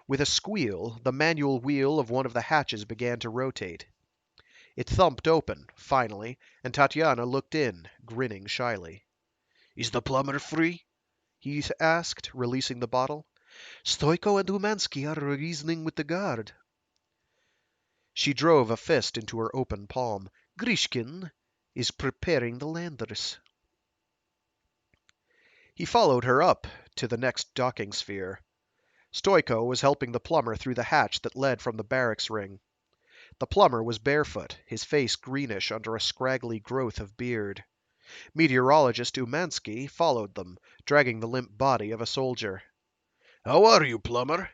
With a squeal, the manual wheel of one of the hatches began to rotate. It thumped open, finally, and Tatiana looked in, grinning shyly. "Is the plumber free?" he asked, releasing the bottle. "Stoiko and Umansky are reasoning with the guard." She drove a fist into her open palm. "Grishkin is preparing the landers." He followed her up to the next docking sphere. Stoiko was helping the plumber through the hatch that led from the barracks ring. The plumber was barefoot, his face greenish under a scraggly growth of beard. Meteorologist Umansky followed them, dragging the limp body of a soldier. "How are you, plumber?"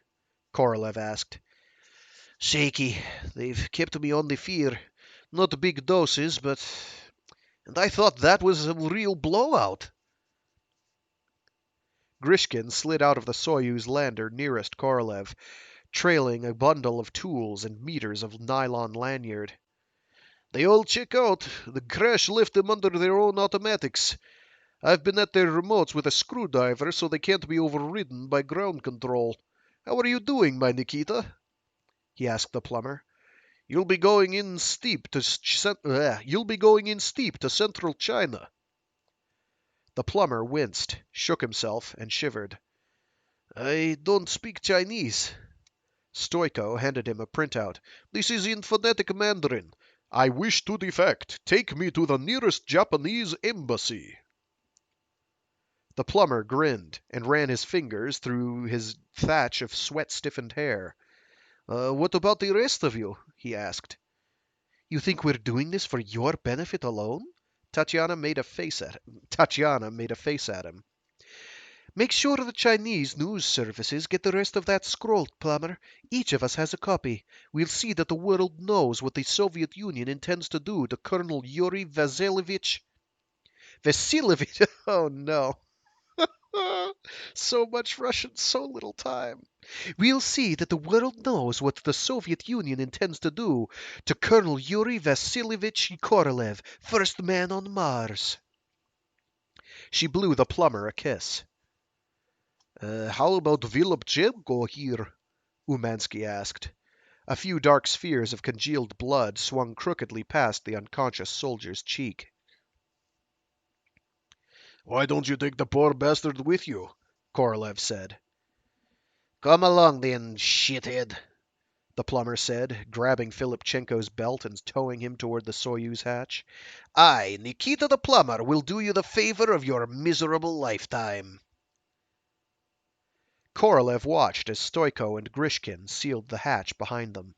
Korolev asked. "Shaky. They've kept me on the fear. Not big doses, but... And I thought that was a real blowout." Grishkin slid out of the Soyuz lander nearest Korolev, trailing a bundle of tools and meters of nylon lanyard. "They all check out. The crash left them under their own automatics. I've been at their remotes with a screwdriver so they can't be overridden by ground control. How are you doing, my Nikita?" he asked the plumber. You'll be going in steep to central China." The plumber winced, shook himself, and shivered. "I don't speak Chinese." Stoiko handed him a printout. "This is in phonetic Mandarin. I wish to defect. Take me to the nearest Japanese embassy." The plumber grinned and ran his fingers through his thatch of sweat-stiffened hair. "What about the rest of you?" he asked. "You think we're doing this for your benefit alone?" Tatiana made a face at him. "Make sure the Chinese news services get the rest of that scroll, plumber. Each of us has a copy. We'll see that the world knows what the Soviet Union intends to do to Colonel Yuri Vasilievich." Vasilievich? Oh no. So much Russian, so little time. "We'll see that the world knows what the Soviet Union intends to do to Colonel Yuri Vasilievich Korolev, first man on Mars." She blew the plumber a kiss. "How about Vilobchenko here?" Umansky asked. A few dark spheres of congealed blood swung crookedly past the unconscious soldier's cheek. "Why don't you take the poor bastard with you?" Korolev said. "Come along then, shithead," the plumber said, grabbing Filipchenko's belt and towing him toward the Soyuz hatch. "I, Nikita the plumber, will do you the favor of your miserable lifetime." Korolev watched as Stoiko and Grishkin sealed the hatch behind them.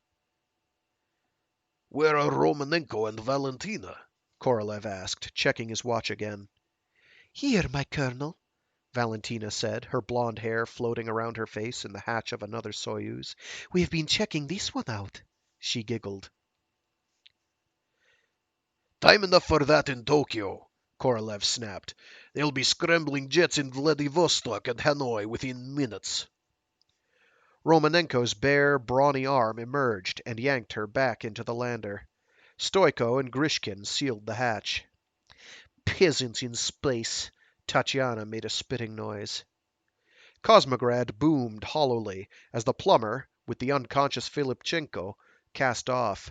"Where are Romanenko and Valentina?" Korolev asked, checking his watch again. "Here, my colonel," Valentina said, her blonde hair floating around her face in the hatch of another Soyuz. "We've been checking this one out." She giggled. "Time enough for that in Tokyo," Korolev snapped. "There'll be scrambling jets in Vladivostok and Hanoi within minutes." Romanenko's bare, brawny arm emerged and yanked her back into the lander. Stoiko and Grishkin sealed the hatch. "Peasants in space." Tatiana made a spitting noise. Cosmograd boomed hollowly as the plumber, with the unconscious Filipchenko cast off.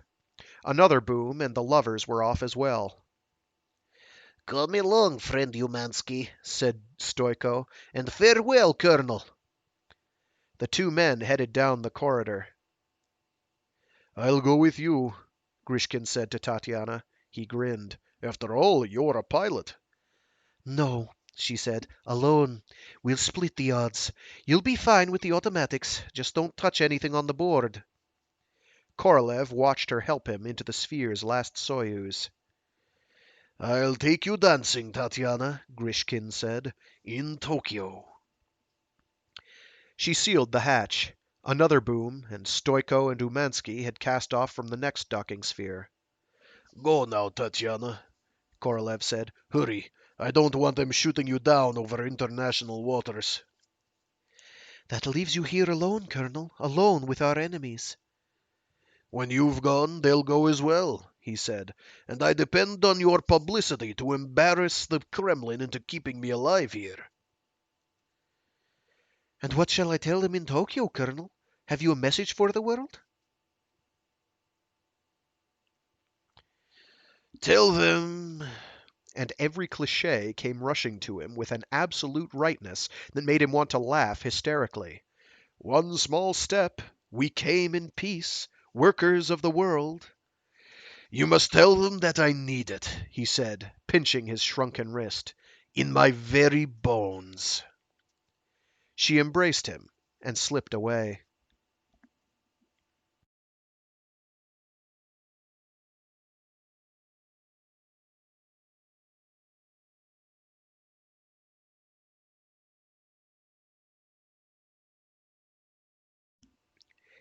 Another boom, and the lovers were off as well. Come along, friend Umansky, said Stoiko, and farewell, Colonel. The two men headed down the corridor. I'll go with you, Grishkin said to Tatiana. He grinned. After all, you're a pilot. No, she said, alone. We'll split the odds. You'll be fine with the automatics. Just don't touch anything on the board. Korolev watched her help him into the Sphere's last Soyuz. I'll take you dancing, Tatiana, Grishkin said, in Tokyo. She sealed the hatch. Another boom, and Stoiko and Umansky had cast off from the next docking sphere. Go now, Tatiana, Korolev said. Hurry. I don't want them shooting you down over international waters. That leaves you here alone, Colonel, alone with our enemies. When you've gone, they'll go as well, he said, and I depend on your publicity to embarrass the Kremlin into keeping me alive here. And what shall I tell them in Tokyo, Colonel? Have you a message for the world? Tell them... And every cliché came rushing to him with an absolute rightness that made him want to laugh hysterically. One small step. We came in peace. Workers of the world. You must tell them that I need it, he said, pinching his shrunken wrist. In my very bones. She embraced him and slipped away.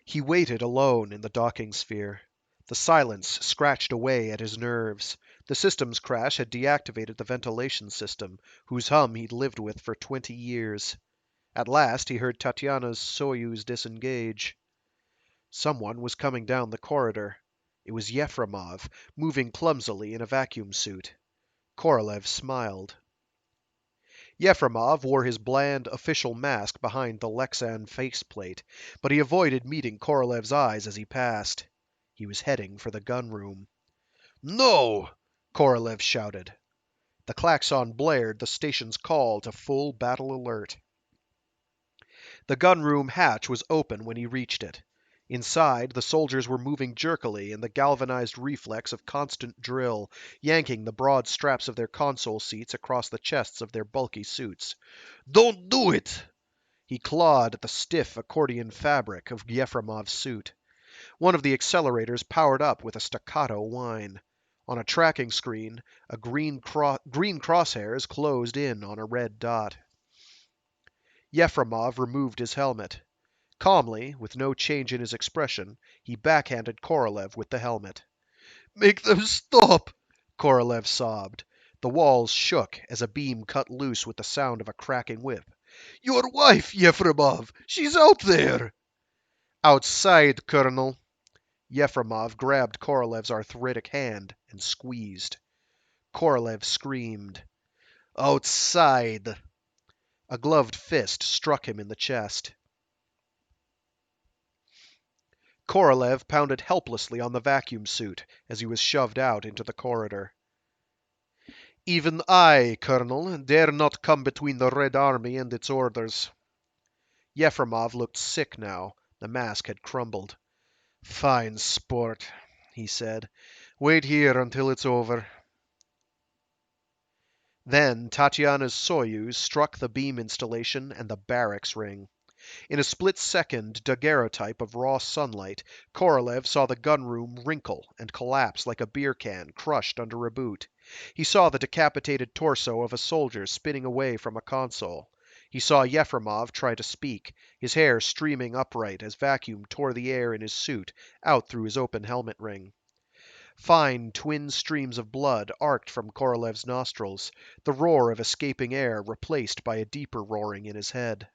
He waited alone in the docking sphere. The silence scratched away at his nerves. The systems crash had deactivated the ventilation system, whose hum he'd lived with for 20 years. At last he heard Tatiana's Soyuz disengage. Someone was coming down the corridor. It was Yefremov, moving clumsily in a vacuum suit. Korolev smiled. Yefremov wore his bland official mask behind the Lexan faceplate, but he avoided meeting Korolev's eyes as he passed. He was heading for the gun room. No! Korolev shouted. The klaxon blared the station's call to full battle alert. The gunroom hatch was open when he reached it. Inside, the soldiers were moving jerkily in the galvanized reflex of constant drill, yanking the broad straps of their console seats across the chests of their bulky suits. Don't do it! He clawed at the stiff accordion fabric of Yefremov's suit. One of the accelerators powered up with a staccato whine. On a tracking screen, green crosshairs closed in on a red dot. Yefremov removed his helmet. Calmly, with no change in his expression, he backhanded Korolev with the helmet. Make them stop! Korolev sobbed. The walls shook as a beam cut loose with the sound of a cracking whip. Your wife, Yefremov! She's out there! Outside, Colonel! Yefremov grabbed Korolev's arthritic hand and squeezed. Korolev screamed. Outside! A gloved fist struck him in the chest. Korolev pounded helplessly on the vacuum suit as he was shoved out into the corridor. Even I, Colonel, dare not come between the Red Army and its orders. Yefremov looked sick now. The mask had crumbled. Fine sport, he said. Wait here until it's over. Then Tatiana's Soyuz struck the beam installation and the barracks ring. In a split-second daguerreotype of raw sunlight, Korolev saw the gunroom wrinkle and collapse like a beer can crushed under a boot. He saw the decapitated torso of a soldier spinning away from a console. He saw Yefremov try to speak, his hair streaming upright as vacuum tore the air in his suit out through his open helmet ring. Fine twin streams of blood arced from Korolev's nostrils, the roar of escaping air replaced by a deeper roaring in his head.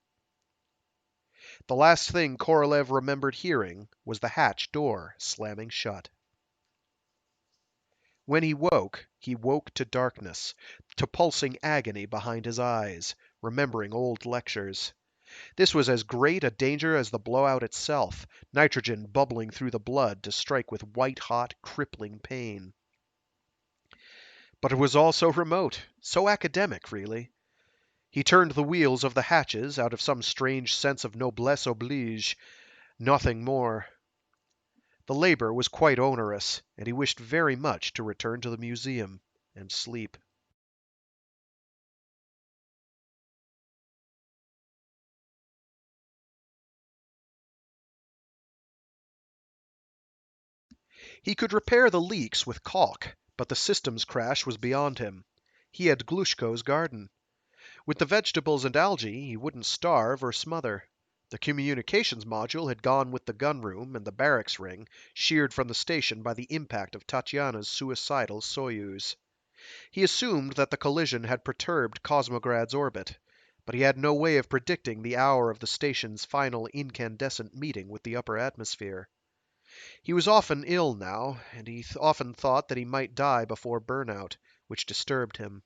The last thing Korolev remembered hearing was the hatch door slamming shut. When he woke to darkness, to pulsing agony behind his eyes, remembering old lectures. This was as great a danger as the blowout itself, nitrogen bubbling through the blood to strike with white-hot, crippling pain. But it was all so remote, so academic, really. He turned the wheels of the hatches out of some strange sense of noblesse oblige, nothing more. The labor was quite onerous, and he wished very much to return to the museum and sleep. He could repair the leaks with caulk, but the systems crash was beyond him. He had Glushko's garden. With the vegetables and algae, he wouldn't starve or smother. The communications module had gone with the gunroom and the barracks ring, sheared from the station by the impact of Tatiana's suicidal Soyuz. He assumed that the collision had perturbed Cosmograd's orbit, but he had no way of predicting the hour of the station's final incandescent meeting with the upper atmosphere. He was often ill now, and he often thought that he might die before burnout, which disturbed him.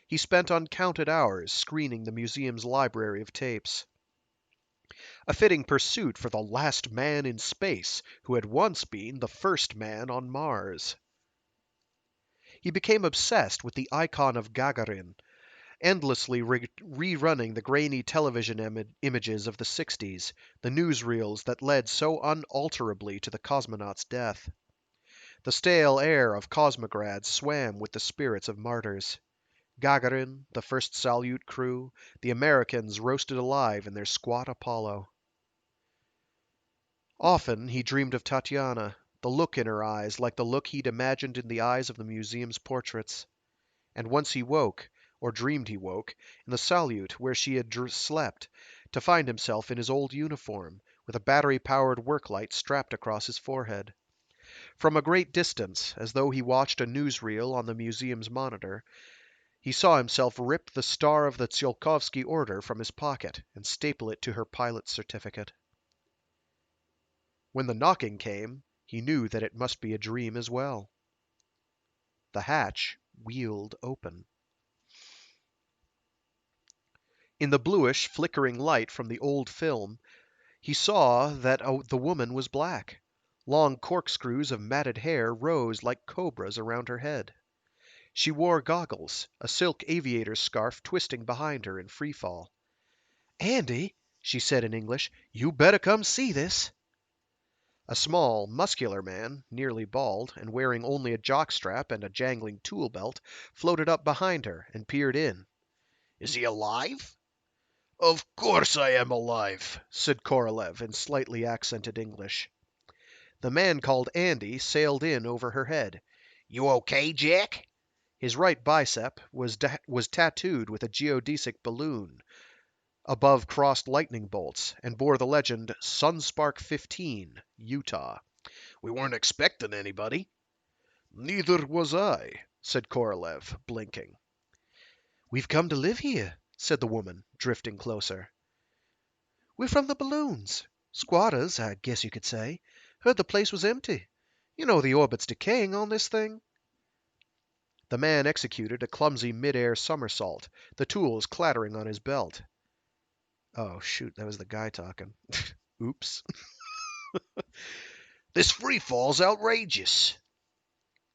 He spent uncounted hours screening the museum's library of tapes. A fitting pursuit for the last man in space, who had once been the first man on Mars. He became obsessed with the icon of Gagarin, endlessly rerunning the grainy television images of the 60s, the newsreels that led so unalterably to the cosmonaut's death. The stale air of Cosmograd swam with the spirits of martyrs. Gagarin, the first Salyut crew, the Americans roasted alive in their squat Apollo. Often he dreamed of Tatiana, the look in her eyes like the look he'd imagined in the eyes of the museum's portraits. And once he woke, or dreamed he woke, in the Salyut where she had slept, to find himself in his old uniform, with a battery-powered worklight strapped across his forehead. From a great distance, as though he watched a newsreel on the museum's monitor, he saw himself rip the star of the Tsiolkovsky Order from his pocket and staple it to her pilot's certificate. When the knocking came, he knew that it must be a dream as well. The hatch wheeled open. In the bluish, flickering light from the old film, he saw that the woman was black. Long corkscrews of matted hair rose like cobras around her head. She wore goggles, a silk aviator's scarf twisting behind her in free fall. "Andy," she said in English, "you better come see this." A small, muscular man, nearly bald, and wearing only a jockstrap and a jangling tool belt, floated up behind her and peered in. Is he alive? "Of course I am alive," said Korolev in slightly accented English. The man called Andy sailed in over her head. You okay, Jack? His right bicep was tattooed with a geodesic balloon above crossed lightning bolts and bore the legend Sunspark 15, Utah. We weren't expecting anybody. "Neither was I," said Korolev, blinking. "We've come to live here," said the woman, drifting closer. "We're from the balloons. Squatters, I guess you could say. Heard the place was empty. You know the orbit's decaying on this thing." The man executed a clumsy mid-air somersault, the tools clattering on his belt. Oh, shoot, that was the guy talking. Oops. This free fall's outrageous.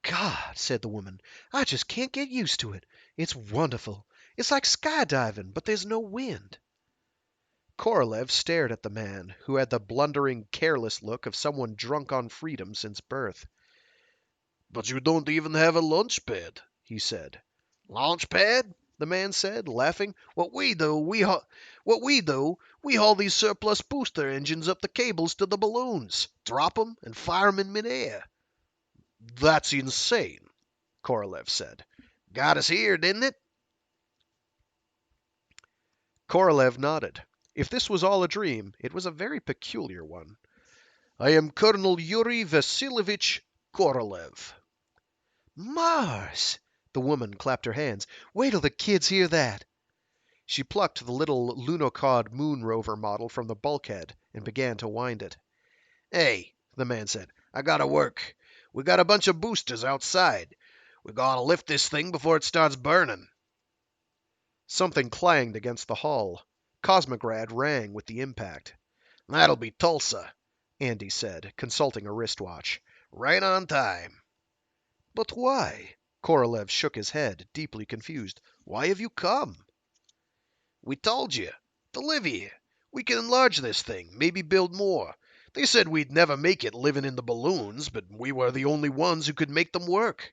"God," said the woman, "I just can't get used to it. It's wonderful. It's like skydiving, but there's no wind." Korolev stared at the man, who had the blundering, careless look of someone drunk on freedom since birth. But you don't even have a launch pad, he said. Launch pad? The man said, laughing. What we do, we haul these surplus booster engines up the cables to the balloons, drop 'em, and fire 'em in midair. "That's insane," Korolev said. Got us here, didn't it? Korolev nodded. If this was all a dream, it was a very peculiar one. "I am Colonel Yuri Vasilyevich Korolev." "Mars!" The woman clapped her hands. "Wait till the kids hear that." She plucked the little Lunokhod moon rover model from the bulkhead and began to wind it. "Hey," the man said, "I gotta work. We got a bunch of boosters outside. We gotta lift this thing before it starts burning." Something clanged against the hull. Cosmograd rang with the impact. That'll be Tulsa, Andy said, consulting a wristwatch. right on time. But why? Korolev shook his head, deeply confused. Why have you come? We told you. To live here. We can enlarge this thing, maybe build more. They said we'd never make it living in the balloons, but we were the only ones who could make them work.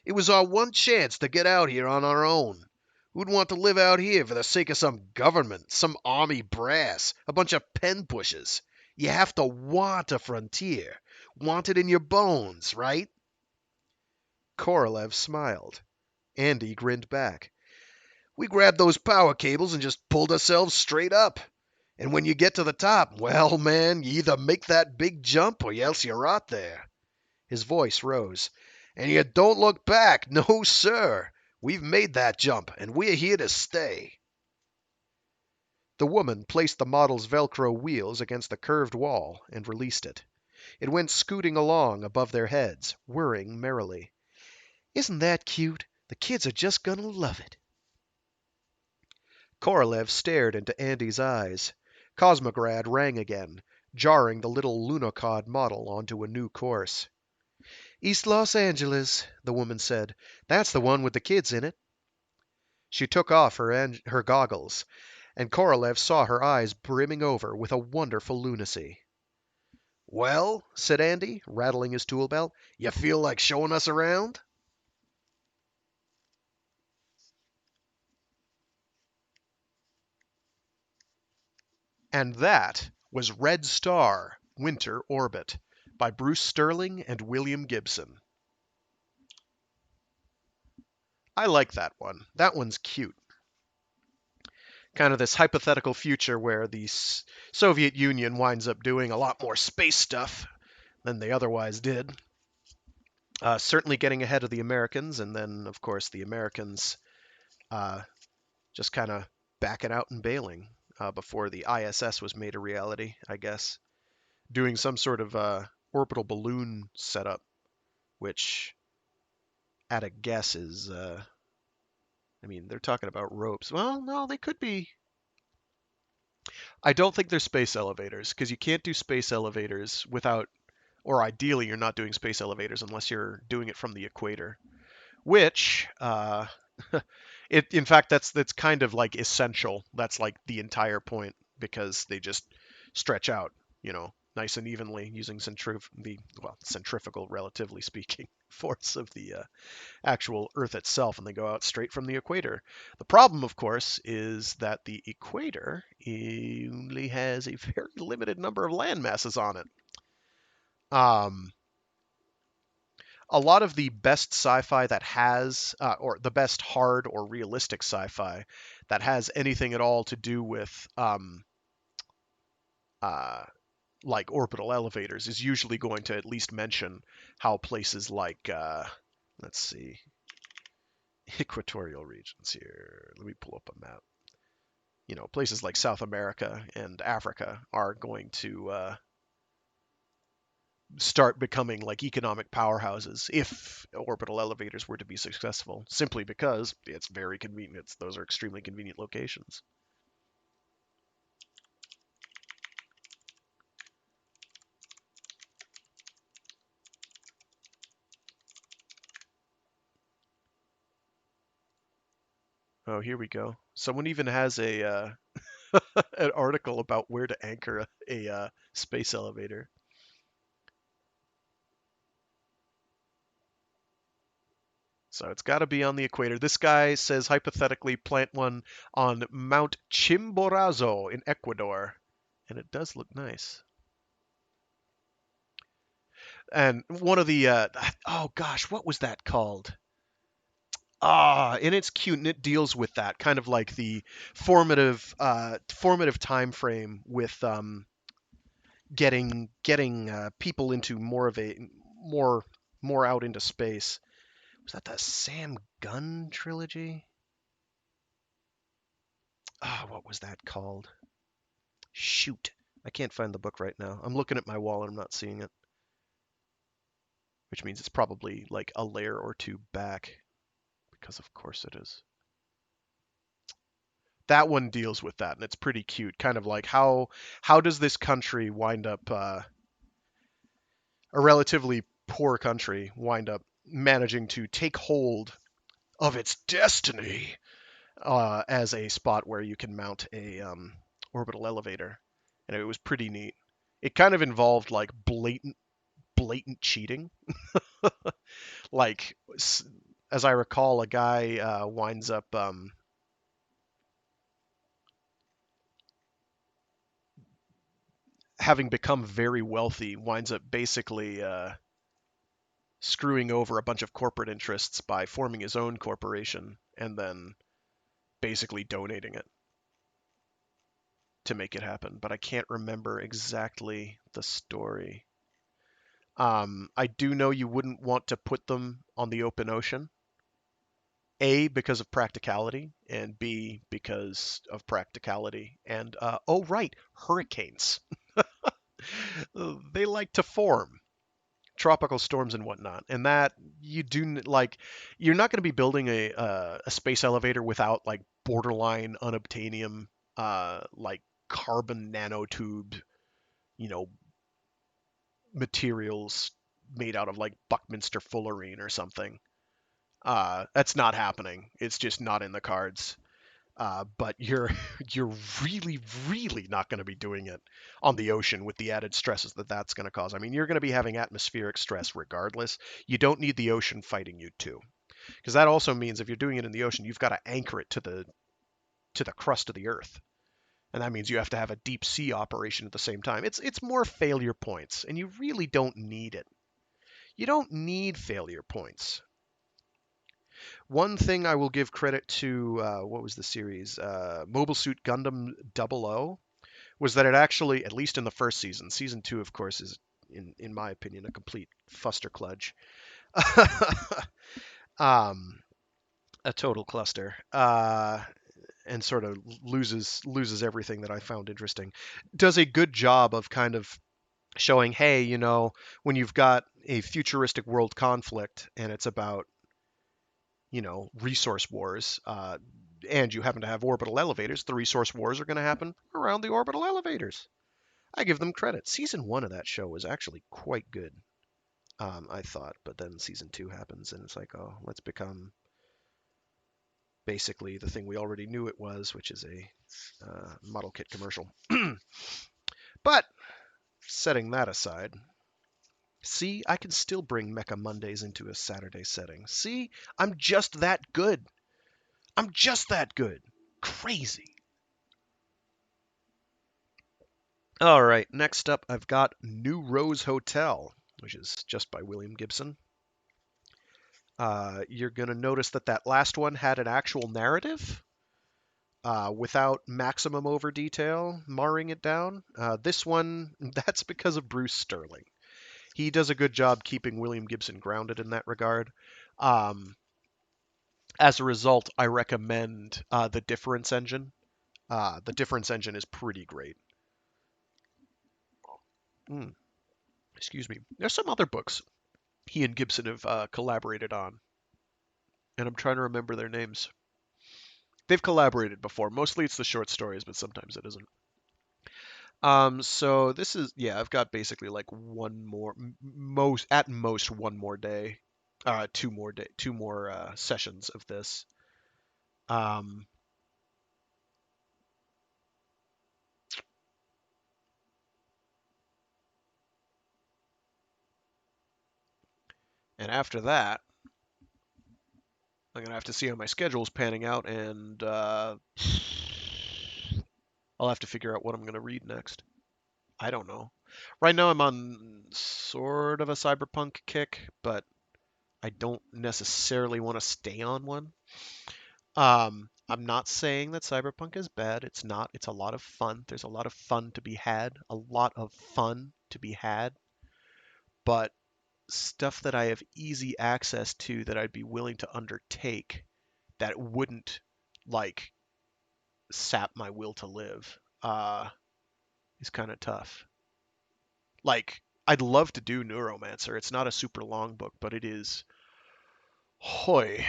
It was our one chance to get out here on our own. Who'd want to live out here for the sake of some government, some army brass, a bunch of pen pushers? You have to want a frontier. Want it in your bones, right? Korolev smiled. Andy grinned back. We grabbed those power cables and just pulled ourselves straight up. And when you get to the top, well, man, you either make that big jump or else you rot there. His voice rose. And you don't look back. No, sir. We've made that jump, and we're here to stay. The woman placed the model's Velcro wheels against the curved wall and released it. It went scooting along above their heads, whirring merrily. Isn't that cute? The kids are just gonna love it. Korolev stared into Andy's eyes. Cosmograd rang again, jarring the little Lunokhod model onto a new course. East Los Angeles, the woman said. That's the one with the kids in it. She took off her goggles, and Korolev saw her eyes brimming over with a wonderful lunacy. Well, said Andy, rattling his tool belt, you feel like showing us around? And that was Red Star, Winter Orbit by Bruce Sterling and William Gibson. I like that one. That one's cute. Kind of this hypothetical future where the Soviet Union winds up doing a lot more space stuff than they otherwise did. Certainly getting ahead of the Americans, and then, of course, the Americans just kind of backing out and bailing before the ISS was made a reality, I guess. Doing some sort of orbital balloon setup, which, at a guess, is I mean, they're talking about ropes. Well, no, they could be. I don't think they're space elevators, because you can't do space elevators without, or ideally, you're not doing space elevators unless you're doing it from the equator. Which, in fact, that's kind of like essential. That's like the entire point, because they just stretch out, nice and evenly using centrifugal, relatively speaking, force of the actual Earth itself, and they go out straight from the equator. The problem, of course, is that the equator only has a very limited number of land masses on it. A lot of the best sci-fi that has, or the best hard or realistic sci-fi that has anything at all to do with like orbital elevators is usually going to at least mention how places like, let's see, equatorial regions here. Let me pull up a map. Places like South America and Africa are going to start becoming like economic powerhouses if orbital elevators were to be successful, simply because it's very convenient. Those are extremely convenient locations. Oh, here we go. Someone even has a an article about where to anchor a space elevator. So it's got to be on the equator. This guy says hypothetically plant one on Mount Chimborazo in Ecuador. And it does look nice. And one of the, oh gosh, what was that called? And it's cute, and it deals with that kind of like the formative time frame with getting people into more of a more out into space. Was that the Sam Gunn trilogy? What was that called? Shoot, I can't find the book right now. I'm looking at my wall and I'm not seeing it, which means it's probably like a layer or two back, because of course it is. That one deals with that, and it's pretty cute. Kind of like how does this country wind up a relatively poor country wind up managing to take hold of its destiny as a spot where you can mount a orbital elevator, and it was pretty neat. It kind of involved like blatant cheating. Like as I recall, a guy winds up having become very wealthy, winds up basically screwing over a bunch of corporate interests by forming his own corporation and then basically donating it to make it happen. But I can't remember exactly the story. I do know you wouldn't want to put them on the open ocean. A, because of practicality, and B, because of practicality. And, oh, right, hurricanes. They like to form. Tropical storms and whatnot, and that you do like. You're not going to be building a space elevator without like borderline unobtainium, like carbon nanotube, you know, materials made out of like Buckminster fullerene or something. That's not happening. It's just not in the cards. But you're you're really not going to be doing it on the ocean with the added stresses that that's going to cause. I mean, you're going to be having atmospheric stress regardless. You don't need the ocean fighting you too, because that also means if you're doing it in the ocean, you've got to anchor it to the crust of the earth, and that means you have to have a deep sea operation at the same time. It's more failure points, and you really don't need it. You don't need failure points. One thing I will give credit to, what was the series? Mobile Suit Gundam 00, was that it actually, at least in the first season, season two, of course, is, in my opinion, a complete fustercludge. um, a total cluster. And sort of loses everything that I found interesting. Does a good job of kind of showing, hey, you know, when you've got a futuristic world conflict and it's about, you know, resource wars, and you happen to have orbital elevators, the resource wars are going to happen around the orbital elevators. I give them credit. Season one of that show was actually quite good, I thought, but then season two happens, and it's like, oh, let's become basically the thing we already knew it was, which is a model kit commercial. But setting that aside, see, I can still bring Mecha Mondays into a Saturday setting. See, I'm just that good. I'm just that good. Crazy. All right, next up, I've got New Rose Hotel, which is just by William Gibson. You're going to notice that that last one had an actual narrative without maximum over detail marring it down. This one, that's because of Bruce Sterling. He does a good job keeping William Gibson grounded in that regard. As a result, I recommend the Difference Engine. The Difference Engine is pretty great. Excuse me. There's some other books he and Gibson have collaborated on, and I'm trying to remember their names. They've collaborated before. Mostly it's the short stories, but sometimes it isn't. So this is, yeah, I've got basically like one more, most at most one more day, two more sessions of this. Um, and after that, I'm gonna have to see how my schedule's panning out, and I'll have to figure out what I'm gonna read next. I don't know. Right now, I'm on sort of a cyberpunk kick, but I don't necessarily want to stay on one. I'm not saying that cyberpunk is bad. It's not. It's a lot of fun. There's a lot of fun to be had. A lot of fun to be had. But stuff that I have easy access to that I'd be willing to undertake that wouldn't like sap my will to live is kind of tough. Like I'd love to do Neuromancer. It's not a super long book, but it is hoy.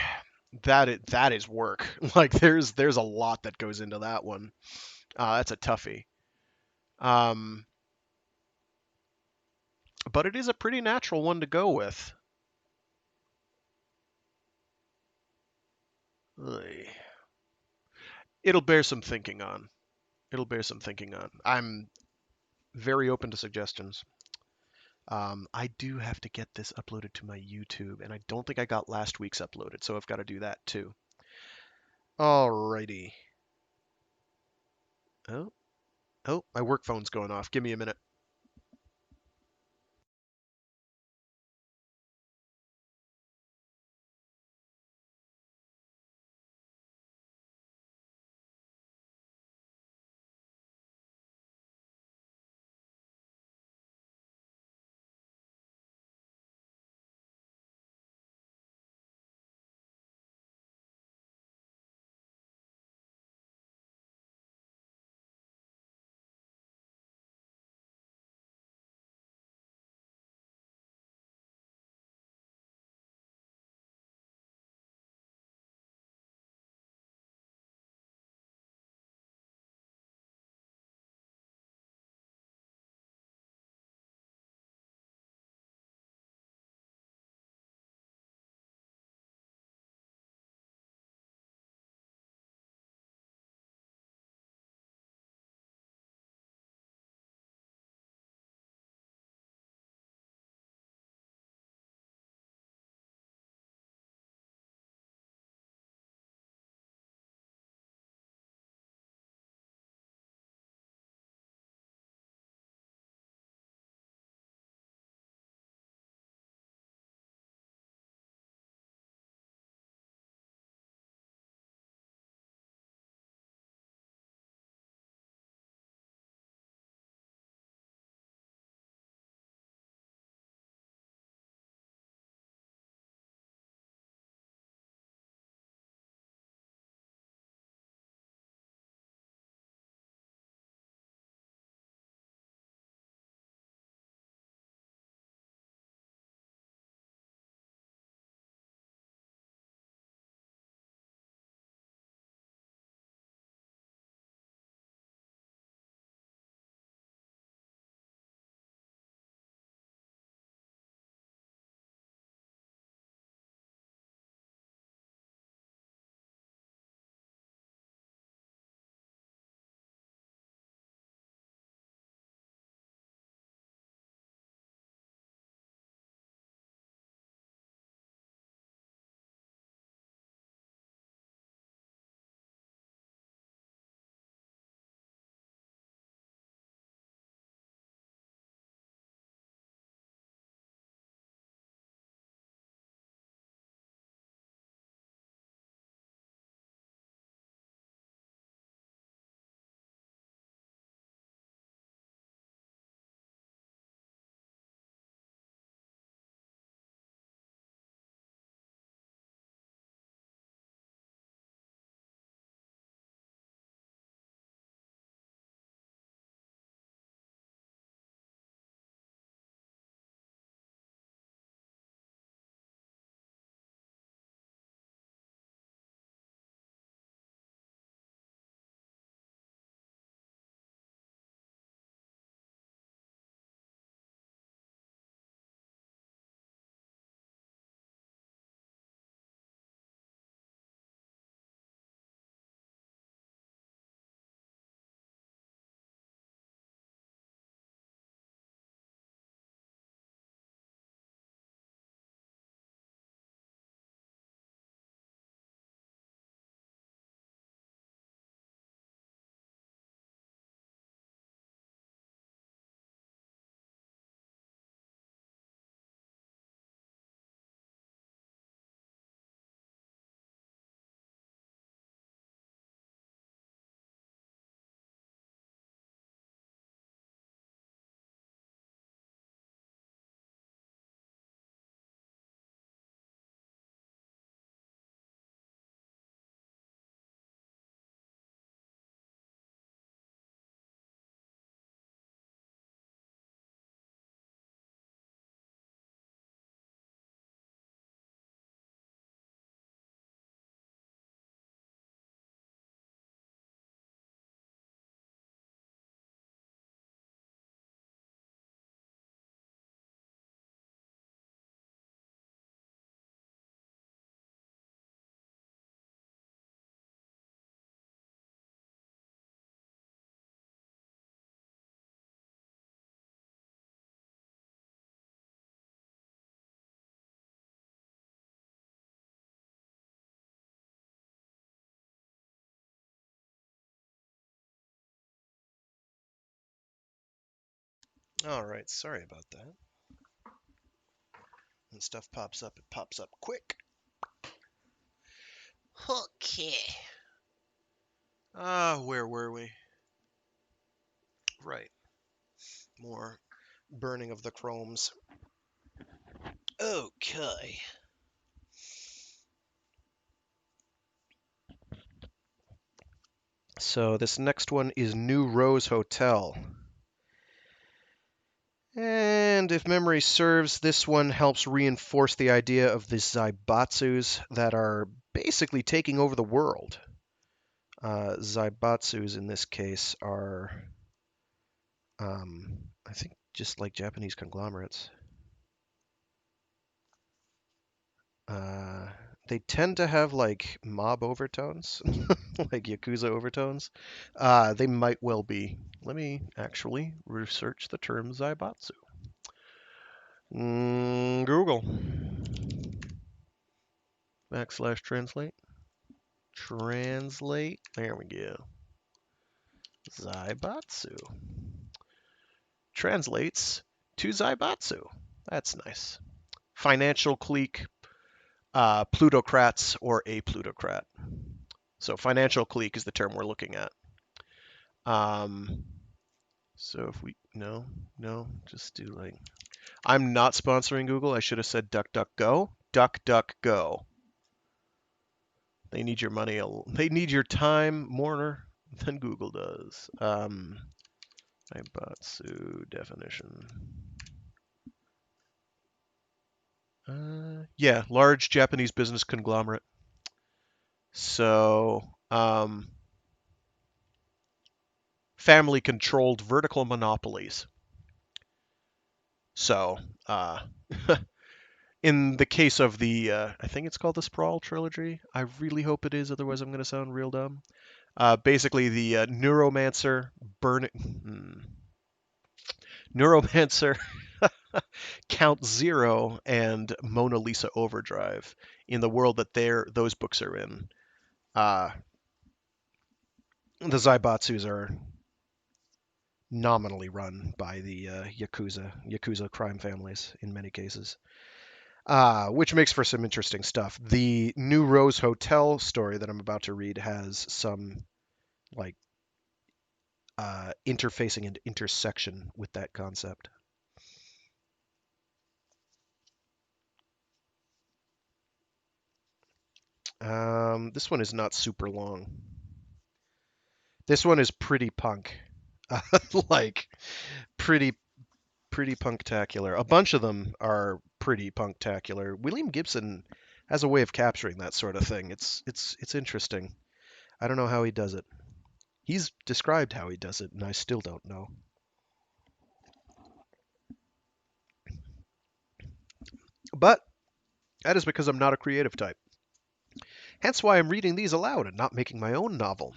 that is work. Like there's a lot that goes into that one. That's a toughie. Um, but it is a pretty natural one to go with. Oy. It'll bear some thinking on. It'll bear some thinking on. I'm very open to suggestions. I do have to get this uploaded to my YouTube, and I don't think I got last week's uploaded, so I've got to do that too. Alrighty. Oh, oh, my work phone's going off. Give me a minute. All right, sorry about that. When stuff pops up, it pops up quick. Okay. Where were we? Right. More burning of the chromes. Okay. So this next one is New Rose Hotel. And if memory serves, this one helps reinforce the idea of the Zaibatsus that are basically taking over the world. Zaibatsus in this case are, I think, just like Japanese conglomerates. They tend to have like mob overtones, like Yakuza overtones. They might well be. Let me actually research the term Zaibatsu. Google. /translate. Translate. There we go. Zaibatsu. Translates to Zaibatsu. That's nice. Financial clique, plutocrats, or a plutocrat. So financial clique is the term we're looking at. So if we, no, just do like, I'm not sponsoring Google. I should have said DuckDuckGo. DuckDuckGo. They need your money. They need your time more than Google does. Zaibatsu definition. Yeah, large Japanese business conglomerate. So, family-controlled vertical monopolies. So, in the case of the, I think it's called the Sprawl trilogy. I really hope it is, otherwise I'm going to sound real dumb. Basically, the Neuromancer, Neuromancer, Count Zero, and Mona Lisa Overdrive in the world that those books are in. The Zaibatsus are nominally run by the Yakuza crime families in many cases, which makes for some interesting stuff. The New Rose Hotel story that I'm about to read has some like interfacing and intersection with that concept. This one is not super long. This one is pretty punk, like pretty punktacular. A bunch of them are pretty punktacular. William Gibson has a way of capturing that sort of thing. It's interesting. I don't know how he does it. He's described how he does it, and I still don't know. But that is because I'm not a creative type. Hence why I'm reading these aloud and not making my own novel.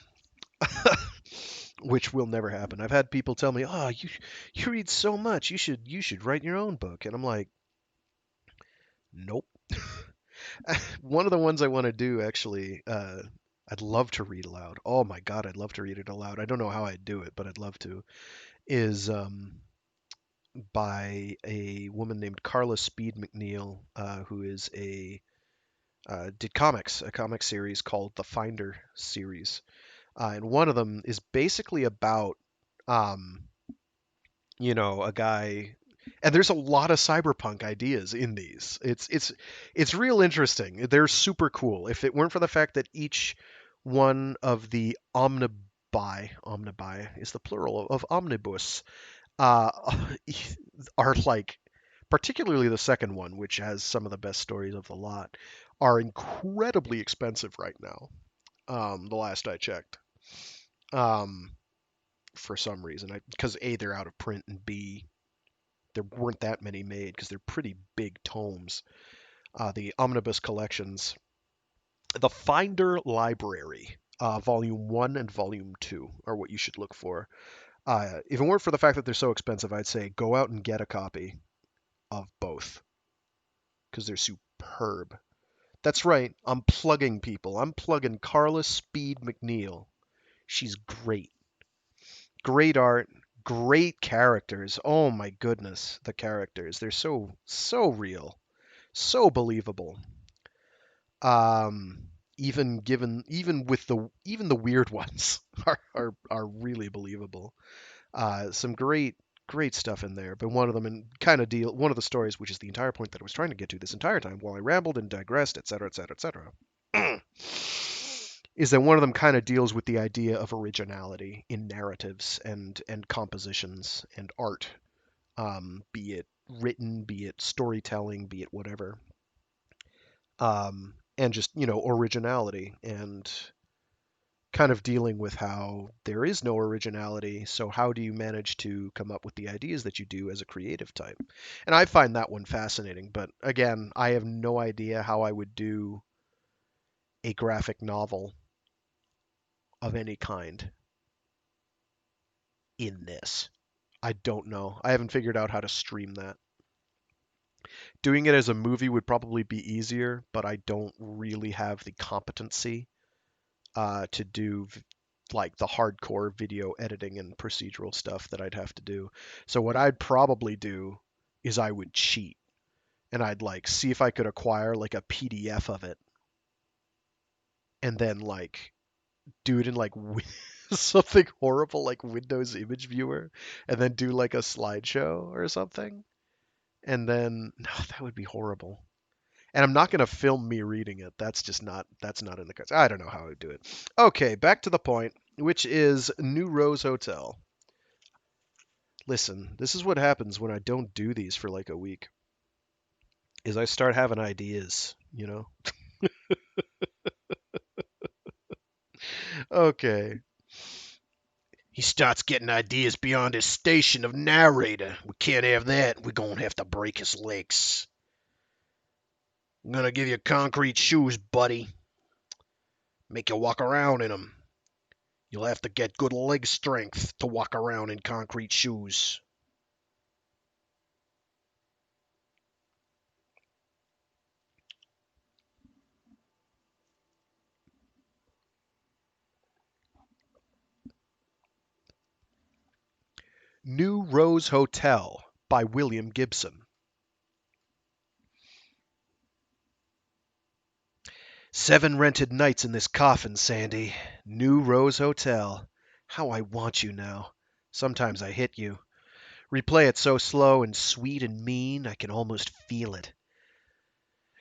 Which will never happen. I've had people tell me, "Oh, you read so much. You should write your own book." And I'm like, "Nope." One of the ones I want to do actually, I'd love to read aloud. Oh my God, I'd love to read it aloud. I don't know how I'd do it, but I'd love to. Is by a woman named Carla Speed McNeil, who is did a comic series called the Finder series, and one of them is basically about um, a guy. And there's a lot of cyberpunk ideas in these. It's real interesting. They're super cool. If it weren't for the fact that each one of the omnibi is the plural of omnibus, uh, are like, particularly the second one, which has some of the best stories of the lot, are incredibly expensive right now. The last I checked, um, for some reason, because A, they're out of print, and B, there weren't that many made because they're pretty big tomes. The omnibus collections, the Finder Library, Volume 1 and Volume 2 are what you should look for. If it weren't for the fact that they're so expensive, I'd say go out and get a copy of both because they're superb. That's right, I'm plugging people. I'm plugging Carla Speed McNeil. She's great. Great art, Great characters. Oh my goodness, the characters. They're so real, so believable. Um, even the weird ones are really believable. Some great stuff in there, but one of the stories, which is the entire point that I was trying to get to this entire time, while I rambled and digressed, etc., etc., etc., is that one of them kind of deals with the idea of originality in narratives and compositions and art, be it written, be it storytelling, be it whatever, and just originality and kind of dealing with how there is no originality. So how do you manage to come up with the ideas that you do as a creative type? And I find that one fascinating. But again, I have no idea how I would do a graphic novel of any kind in this. I don't know. I haven't figured out how to stream that. Doing it as a movie would probably be easier, but I don't really have the competency to do like the hardcore video editing and procedural stuff that I'd have to do. So what I'd probably do is I would cheat and I'd like see if I could acquire like a PDF of it and then like do it in like something horrible like Windows Image Viewer and then do like a slideshow or something. And then no, that would be horrible. And I'm not going to film me reading it. That's not in the cards. I don't know how I would do it. Okay, back to the point, which is New Rose Hotel. Listen, this is what happens when I don't do these for like a week. Is I start having ideas. Okay. He starts getting ideas beyond his station of narrator. We can't have that. We're gonna have to break his legs. I'm gonna give you concrete shoes, buddy. Make you walk around in 'em. You'll have to get good leg strength to walk around in concrete shoes. New Rose Hotel by William Gibson. "7 rented nights in this coffin, Sandy. New Rose Hotel. How I want you now. Sometimes I hit you. Replay it so slow and sweet and mean, I can almost feel it.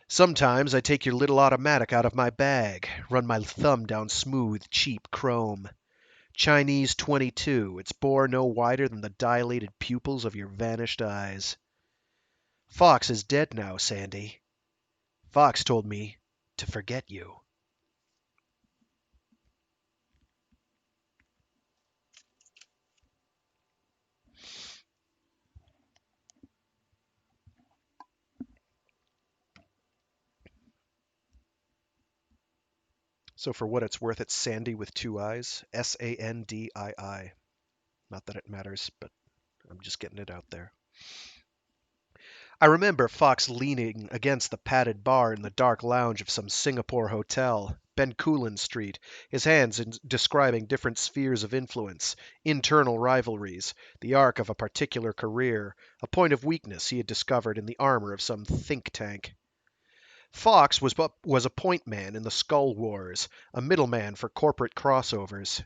Sometimes I take your little automatic out of my bag, run my thumb down smooth, cheap chrome. Chinese 22, its bore no wider than the dilated pupils of your vanished eyes. Fox is dead now, Sandy. Fox told me to forget you." So for what it's worth, it's Sandy with 2 eyes. Sandii. Not that it matters, but I'm just getting it out there. I remember Fox leaning against the padded bar in the dark lounge of some Singapore hotel, Bencoolen Street, his hands describing different spheres of influence, internal rivalries, the arc of a particular career, a point of weakness he had discovered in the armor of some think tank. Fox was a point man in the Skull Wars, a middleman for corporate crossovers.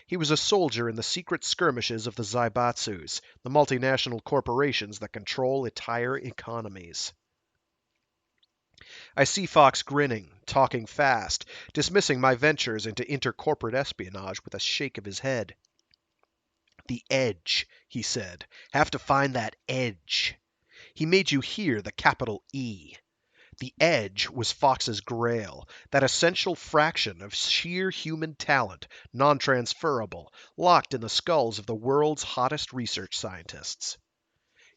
He was a soldier in the secret skirmishes of the Zaibatsus, the multinational corporations that control entire economies. I see Fox grinning, talking fast, dismissing my ventures into intercorporate espionage with a shake of his head. "The edge," he said. "Have to find that edge." He made you hear the capital E. The edge was Fox's grail, that essential fraction of sheer human talent, non-transferable, locked in the skulls of the world's hottest research scientists.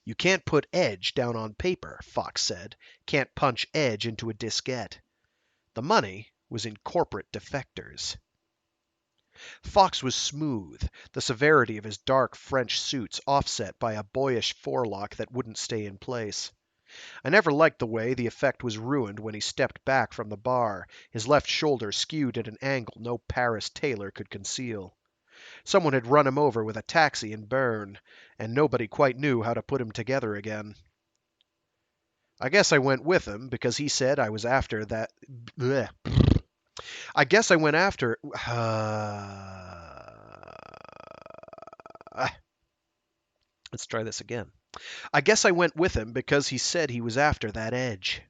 "You can't put edge down on paper," Fox said. "Can't punch edge into a diskette." The money was in corporate defectors. Fox was smooth, the severity of his dark French suits offset by a boyish forelock that wouldn't stay in place. I never liked the way the effect was ruined when he stepped back from the bar, his left shoulder skewed at an angle no Paris tailor could conceal. Someone had run him over with a taxi in Bern, and nobody quite knew how to put him together again. I guess I went with him because he said I was after that. Bleh. I guess I went after. Let's try this again. I guess I went with him because he said he was after that edge.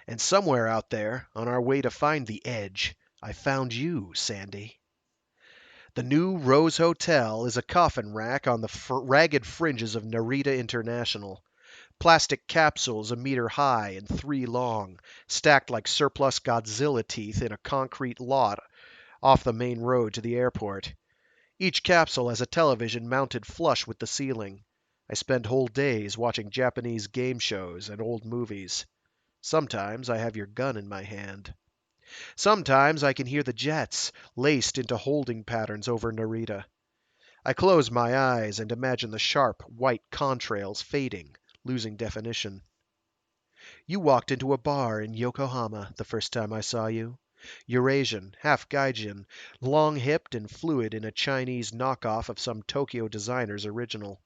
And somewhere out there, on our way to find the edge, I found you, Sandy. The new Rose Hotel is a coffin rack on the ragged fringes of Narita International. Plastic capsules a meter high and 3 long, stacked like surplus Godzilla teeth in a concrete lot off the main road to the airport. Each capsule has a television mounted flush with the ceiling. I spend whole days watching Japanese game shows and old movies. Sometimes I have your gun in my hand. Sometimes I can hear the jets laced into holding patterns over Narita. I close my eyes and imagine the sharp, white contrails fading, losing definition. You walked into a bar in Yokohama the first time I saw you. Eurasian, half Gaijin, long-hipped and fluid in a Chinese knockoff of some Tokyo designer's original.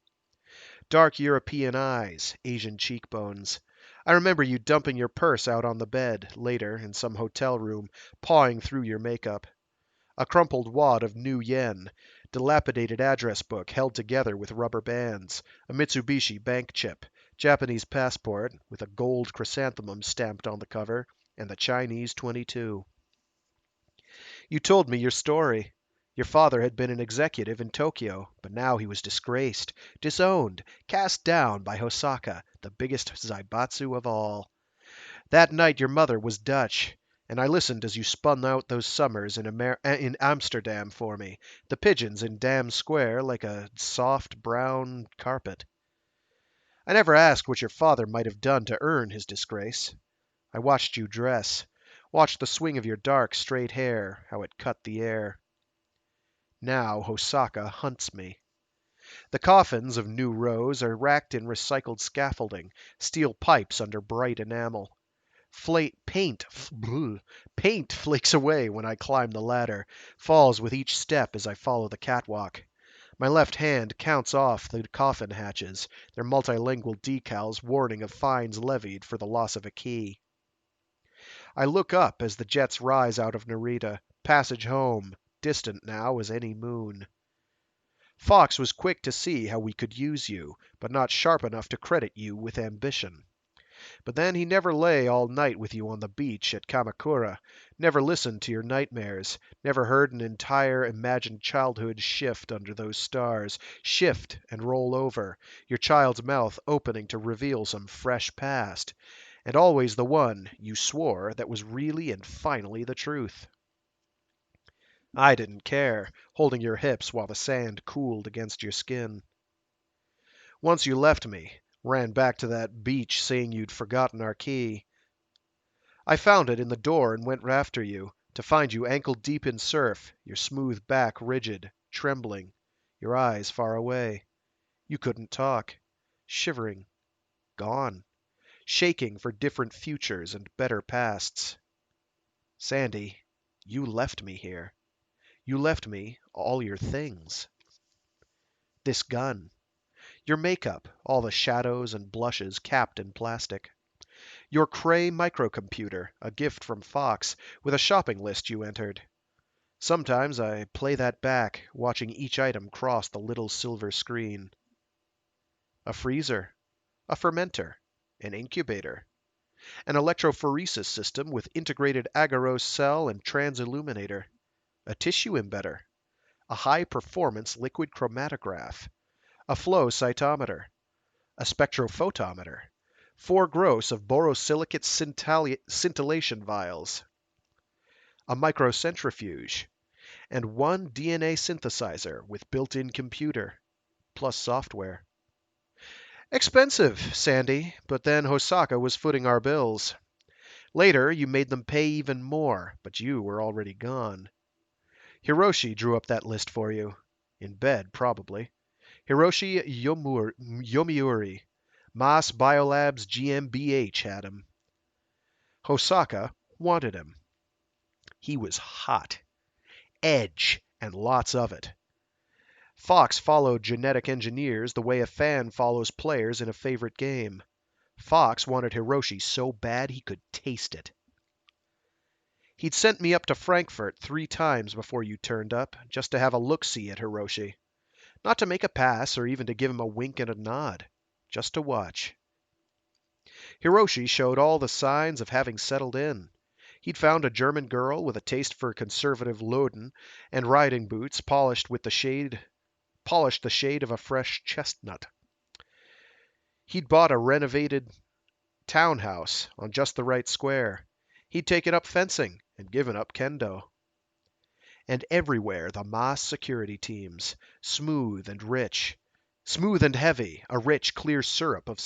Dark European eyes, Asian cheekbones. I remember you dumping your purse out on the bed, later, in some hotel room, pawing through your makeup. A crumpled wad of new yen, dilapidated address book held together with rubber bands, a Mitsubishi bank chip, Japanese passport with a gold chrysanthemum stamped on the cover, and the Chinese 22. You told me your story. Your father had been an executive in Tokyo, but now he was disgraced, disowned, cast down by Hosaka, the biggest zaibatsu of all. That night your mother was Dutch, and I listened as you spun out those summers in Amsterdam for me, the pigeons in Dam Square like a soft brown carpet. I never asked what your father might have done to earn his disgrace. I watched you dress, watched the swing of your dark, straight hair, how it cut the air. Now Hosaka hunts me. The coffins of New Rose are racked in recycled scaffolding, steel pipes under bright enamel. Paint flakes away when I climb the ladder, falls with each step as I follow the catwalk. My left hand counts off the coffin hatches, their multilingual decals warning of fines levied for the loss of a key. I look up as the jets rise out of Narita, passage home, distant now as any moon. Fox was quick to see how we could use you, but not sharp enough to credit you with ambition. But then he never lay all night with you on the beach at Kamakura, never listened to your nightmares, never heard an entire imagined childhood shift under those stars, shift and roll over, your child's mouth opening to reveal some fresh past, and always the one, you swore, that was really and finally the truth. I didn't care, holding your hips while the sand cooled against your skin. Once you left me, ran back to that beach saying you'd forgotten our key. I found it in the door and went after you, to find you ankle deep in surf, your smooth back rigid, trembling, your eyes far away. You couldn't talk, shivering, gone, shaking for different futures and better pasts. Sandy, you left me here. You left me all your things. This gun. Your makeup, all the shadows and blushes capped in plastic. Your Cray microcomputer, a gift from Fox, with a shopping list you entered. Sometimes I play that back, watching each item cross the little silver screen. A freezer, a fermenter, an incubator, an electrophoresis system with integrated agarose cell and transilluminator, a tissue embedder, a high-performance liquid chromatograph, a flow cytometer, a spectrophotometer, 4 gross of borosilicate scintillation vials, a microcentrifuge, and 1 DNA synthesizer with built-in computer, plus software. Expensive, Sandy, but then Hosaka was footing our bills. Later, you made them pay even more, but you were already gone. Hiroshi drew up that list for you. In bed, probably. Hiroshi Yomiuri. Maas Biolabs GmbH had him. Hosaka wanted him. He was hot. Edge, and lots of it. Fox followed genetic engineers the way a fan follows players in a favorite game. Fox wanted Hiroshi so bad he could taste it. He'd sent me up to Frankfurt 3 times before you turned up, just to have a look-see at Hiroshi. Not to make a pass or even to give him a wink and a nod. Just to watch. Hiroshi showed all the signs of having settled in. He'd found a German girl with a taste for conservative Loden and riding boots polished the shade of a fresh chestnut. He'd bought a renovated townhouse on just the right square. He'd taken up fencing and given up kendo. And everywhere the mass security teams, smooth and heavy, a rich, clear syrup of...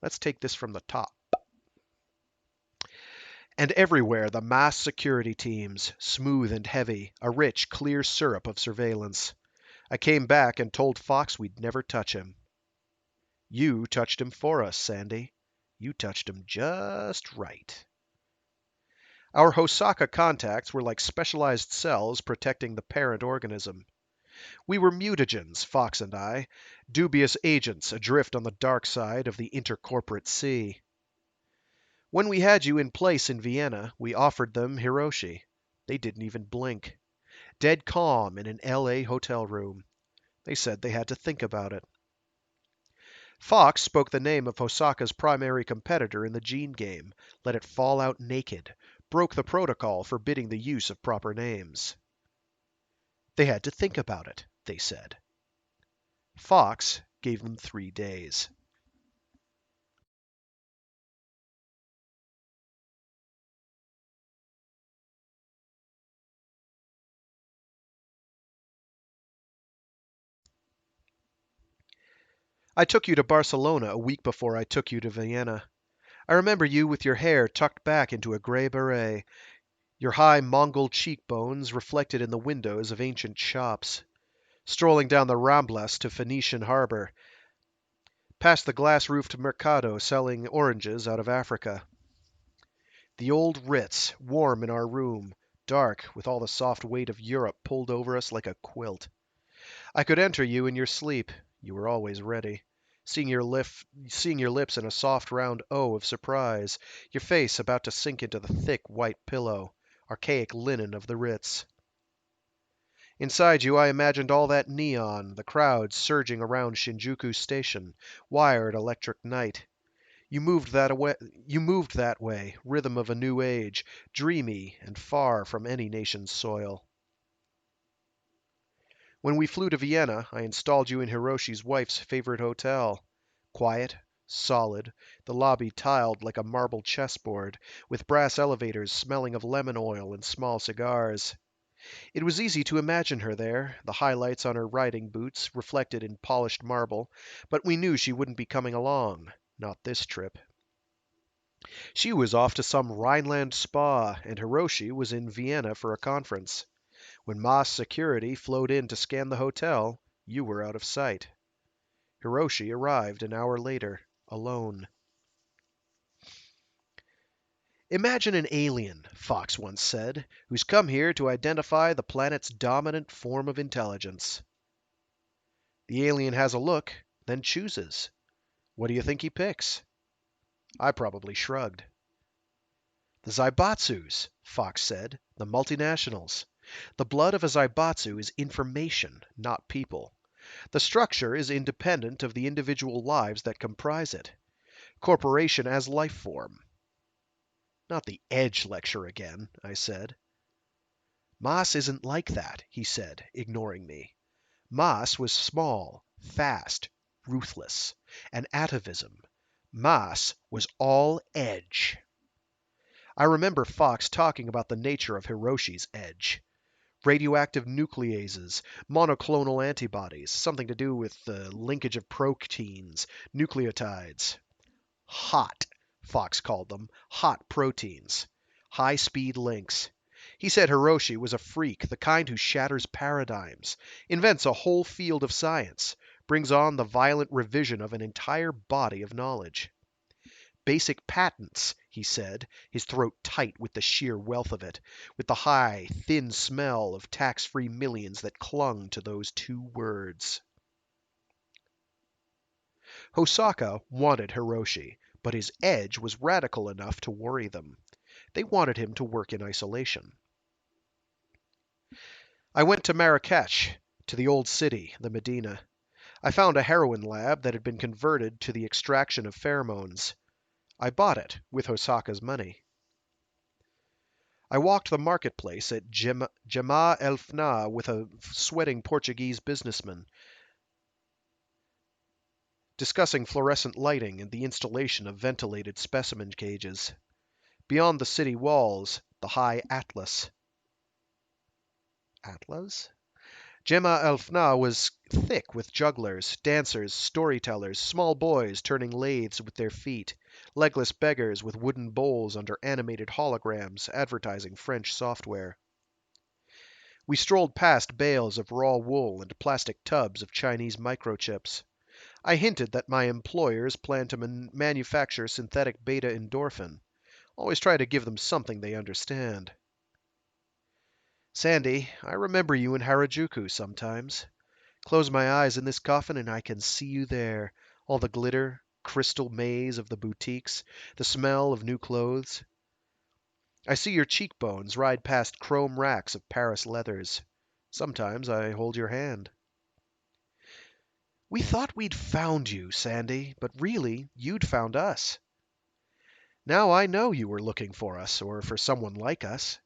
Let's take this from the top. And everywhere the mass security teams, smooth and heavy, a rich, clear syrup of surveillance. I came back and told Fox we'd never touch him. You touched him for us, Sandy. You touched him just right. Our Hosaka contacts were like specialized cells protecting the parent organism. We were mutagens, Fox and I, dubious agents adrift on the dark side of the intercorporate sea. When we had you in place in Vienna, we offered them Hiroshi. They didn't even blink. Dead calm in an L.A. hotel room. They said they had to think about it. Fox spoke the name of Hosaka's primary competitor in the gene game, let it fall out naked, broke the protocol forbidding the use of proper names. They had to think about it, they said. Fox gave them 3 days. I took you to Barcelona a week before I took you to Vienna. I remember you with your hair tucked back into a gray beret, your high Mongol cheekbones reflected in the windows of ancient shops, strolling down the Ramblas to Phoenician harbor, past the glass-roofed Mercado selling oranges out of Africa. The old Ritz, warm in our room, dark with all the soft weight of Europe pulled over us like a quilt. I could enter you in your sleep. You were always ready. Seeing your lips in a soft round O of surprise, your face about to sink into the thick white pillow, archaic linen of the Ritz. Inside you I imagined all that neon, the crowds surging around Shinjuku Station, wired electric night. You moved that way, rhythm of a new age, dreamy and far from any nation's soil. When we flew to Vienna, I installed you in Hiroshi's wife's favorite hotel. Quiet, solid, the lobby tiled like a marble chessboard, with brass elevators smelling of lemon oil and small cigars. It was easy to imagine her there, the highlights on her riding boots reflected in polished marble, but we knew she wouldn't be coming along, not this trip. She was off to some Rhineland spa, and Hiroshi was in Vienna for a conference. When Maas security flowed in to scan the hotel, you were out of sight. Hiroshi arrived an hour later, alone. Imagine an alien, Fox once said, who's come here to identify the planet's dominant form of intelligence. The alien has a look, then chooses. What do you think he picks? I probably shrugged. The Zaibatsus, Fox said, the multinationals. The blood of a Zaibatsu is information, not people. The structure is independent of the individual lives that comprise it. Corporation as life form. Not the Edge lecture again, I said. Maas isn't like that, he said, ignoring me. Maas was small, fast, ruthless. An atavism. Maas was all edge. I remember Fox talking about the nature of Hiroshi's edge. Radioactive nucleases, monoclonal antibodies, something to do with the linkage of proteins, nucleotides. Hot, Fox called them, hot proteins. High-speed links. He said Hiroshi was a freak, the kind who shatters paradigms, invents a whole field of science, brings on the violent revision of an entire body of knowledge. Basic patents, he said, his throat tight with the sheer wealth of it, with the high, thin smell of tax-free millions that clung to those two words. Hosaka wanted Hiroshi, but his edge was radical enough to worry them. They wanted him to work in isolation. I went to Marrakech, to the old city, the Medina. I found a heroin lab that had been converted to the extraction of pheromones. I bought it with Hosaka's money. I walked the marketplace at Jama el Fna with a sweating Portuguese businessman, discussing fluorescent lighting and the installation of ventilated specimen cages. Beyond the city walls, the high Atlas. Atlas? Jama el Fna was thick with jugglers, dancers, storytellers, small boys turning lathes with their feet, legless beggars with wooden bowls under animated holograms advertising French software. We strolled past bales of raw wool and plastic tubs of Chinese microchips. I hinted that my employers planned to manufacture synthetic beta endorphin. Always try to give them something they understand. Sandy, I remember you in Harajuku sometimes. Close my eyes in this coffin and I can see you there. All the glitter, crystal maze of the boutiques, the smell of new clothes. I see your cheekbones ride past chrome racks of Paris leathers. Sometimes I hold your hand. We thought we'd found you, Sandy, but really, you'd found us. Now I know you were looking for us, or for someone like us.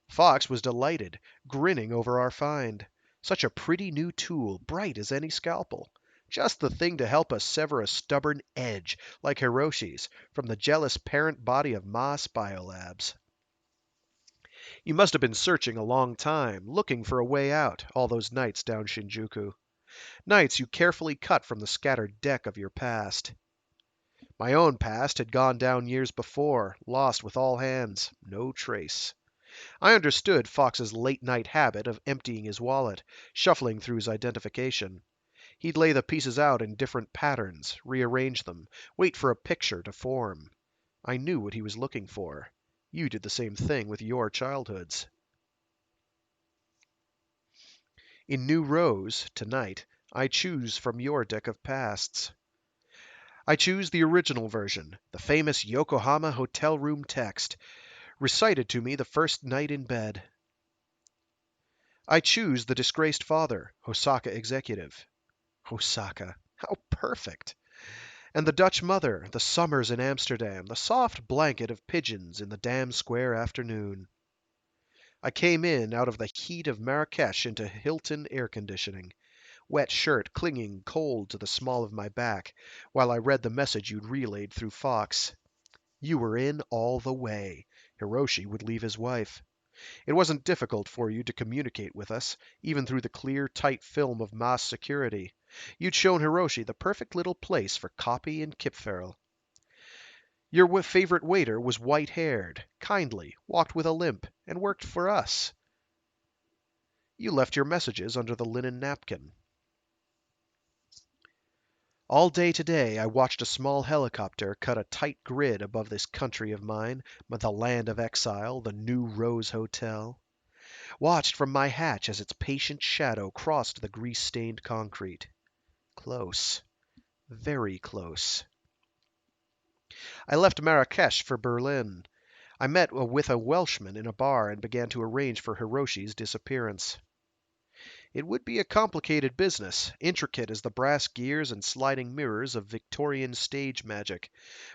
Fox was delighted, grinning over our find. Such a pretty new tool, bright as any scalpel. Just the thing to help us sever a stubborn edge, like Hiroshi's, from the jealous parent body of Maas Biolabs. You must have been searching a long time, looking for a way out, all those nights down Shinjuku. Nights you carefully cut from the scattered deck of your past. My own past had gone down years before, lost with all hands, no trace. I understood Fox's late-night habit of emptying his wallet, shuffling through his identification. He'd lay the pieces out in different patterns, rearrange them, wait for a picture to form. I knew what he was looking for. You did the same thing with your childhoods. In New Rose, tonight, I choose from your deck of pasts. I choose the original version, the famous Yokohama hotel room text, recited to me the first night in bed. I choose the disgraced father, Hosaka executive. Hosaka, how perfect! And the Dutch mother, the summers in Amsterdam, the soft blanket of pigeons in the Dam Square afternoon. I came in out of the heat of Marrakech into Hilton air conditioning, wet shirt clinging cold to the small of my back, while I read the message you'd relayed through Fox. You were in all the way. Hiroshi would leave his wife. It wasn't difficult for you to communicate with us, even through the clear, tight film of Maas security. You'd shown Hiroshi the perfect little place for copy and Kipferl. Your favorite waiter was white-haired, kindly, walked with a limp, and worked for us. You left your messages under the linen napkin. All day today I watched a small helicopter cut a tight grid above this country of mine, the land of exile, the New Rose Hotel. Watched from my hatch as its patient shadow crossed the grease-stained concrete. Close. Very close. I left Marrakech for Berlin. I met with a Welshman in a bar and began to arrange for Hiroshi's disappearance. It would be a complicated business, intricate as the brass gears and sliding mirrors of Victorian stage magic,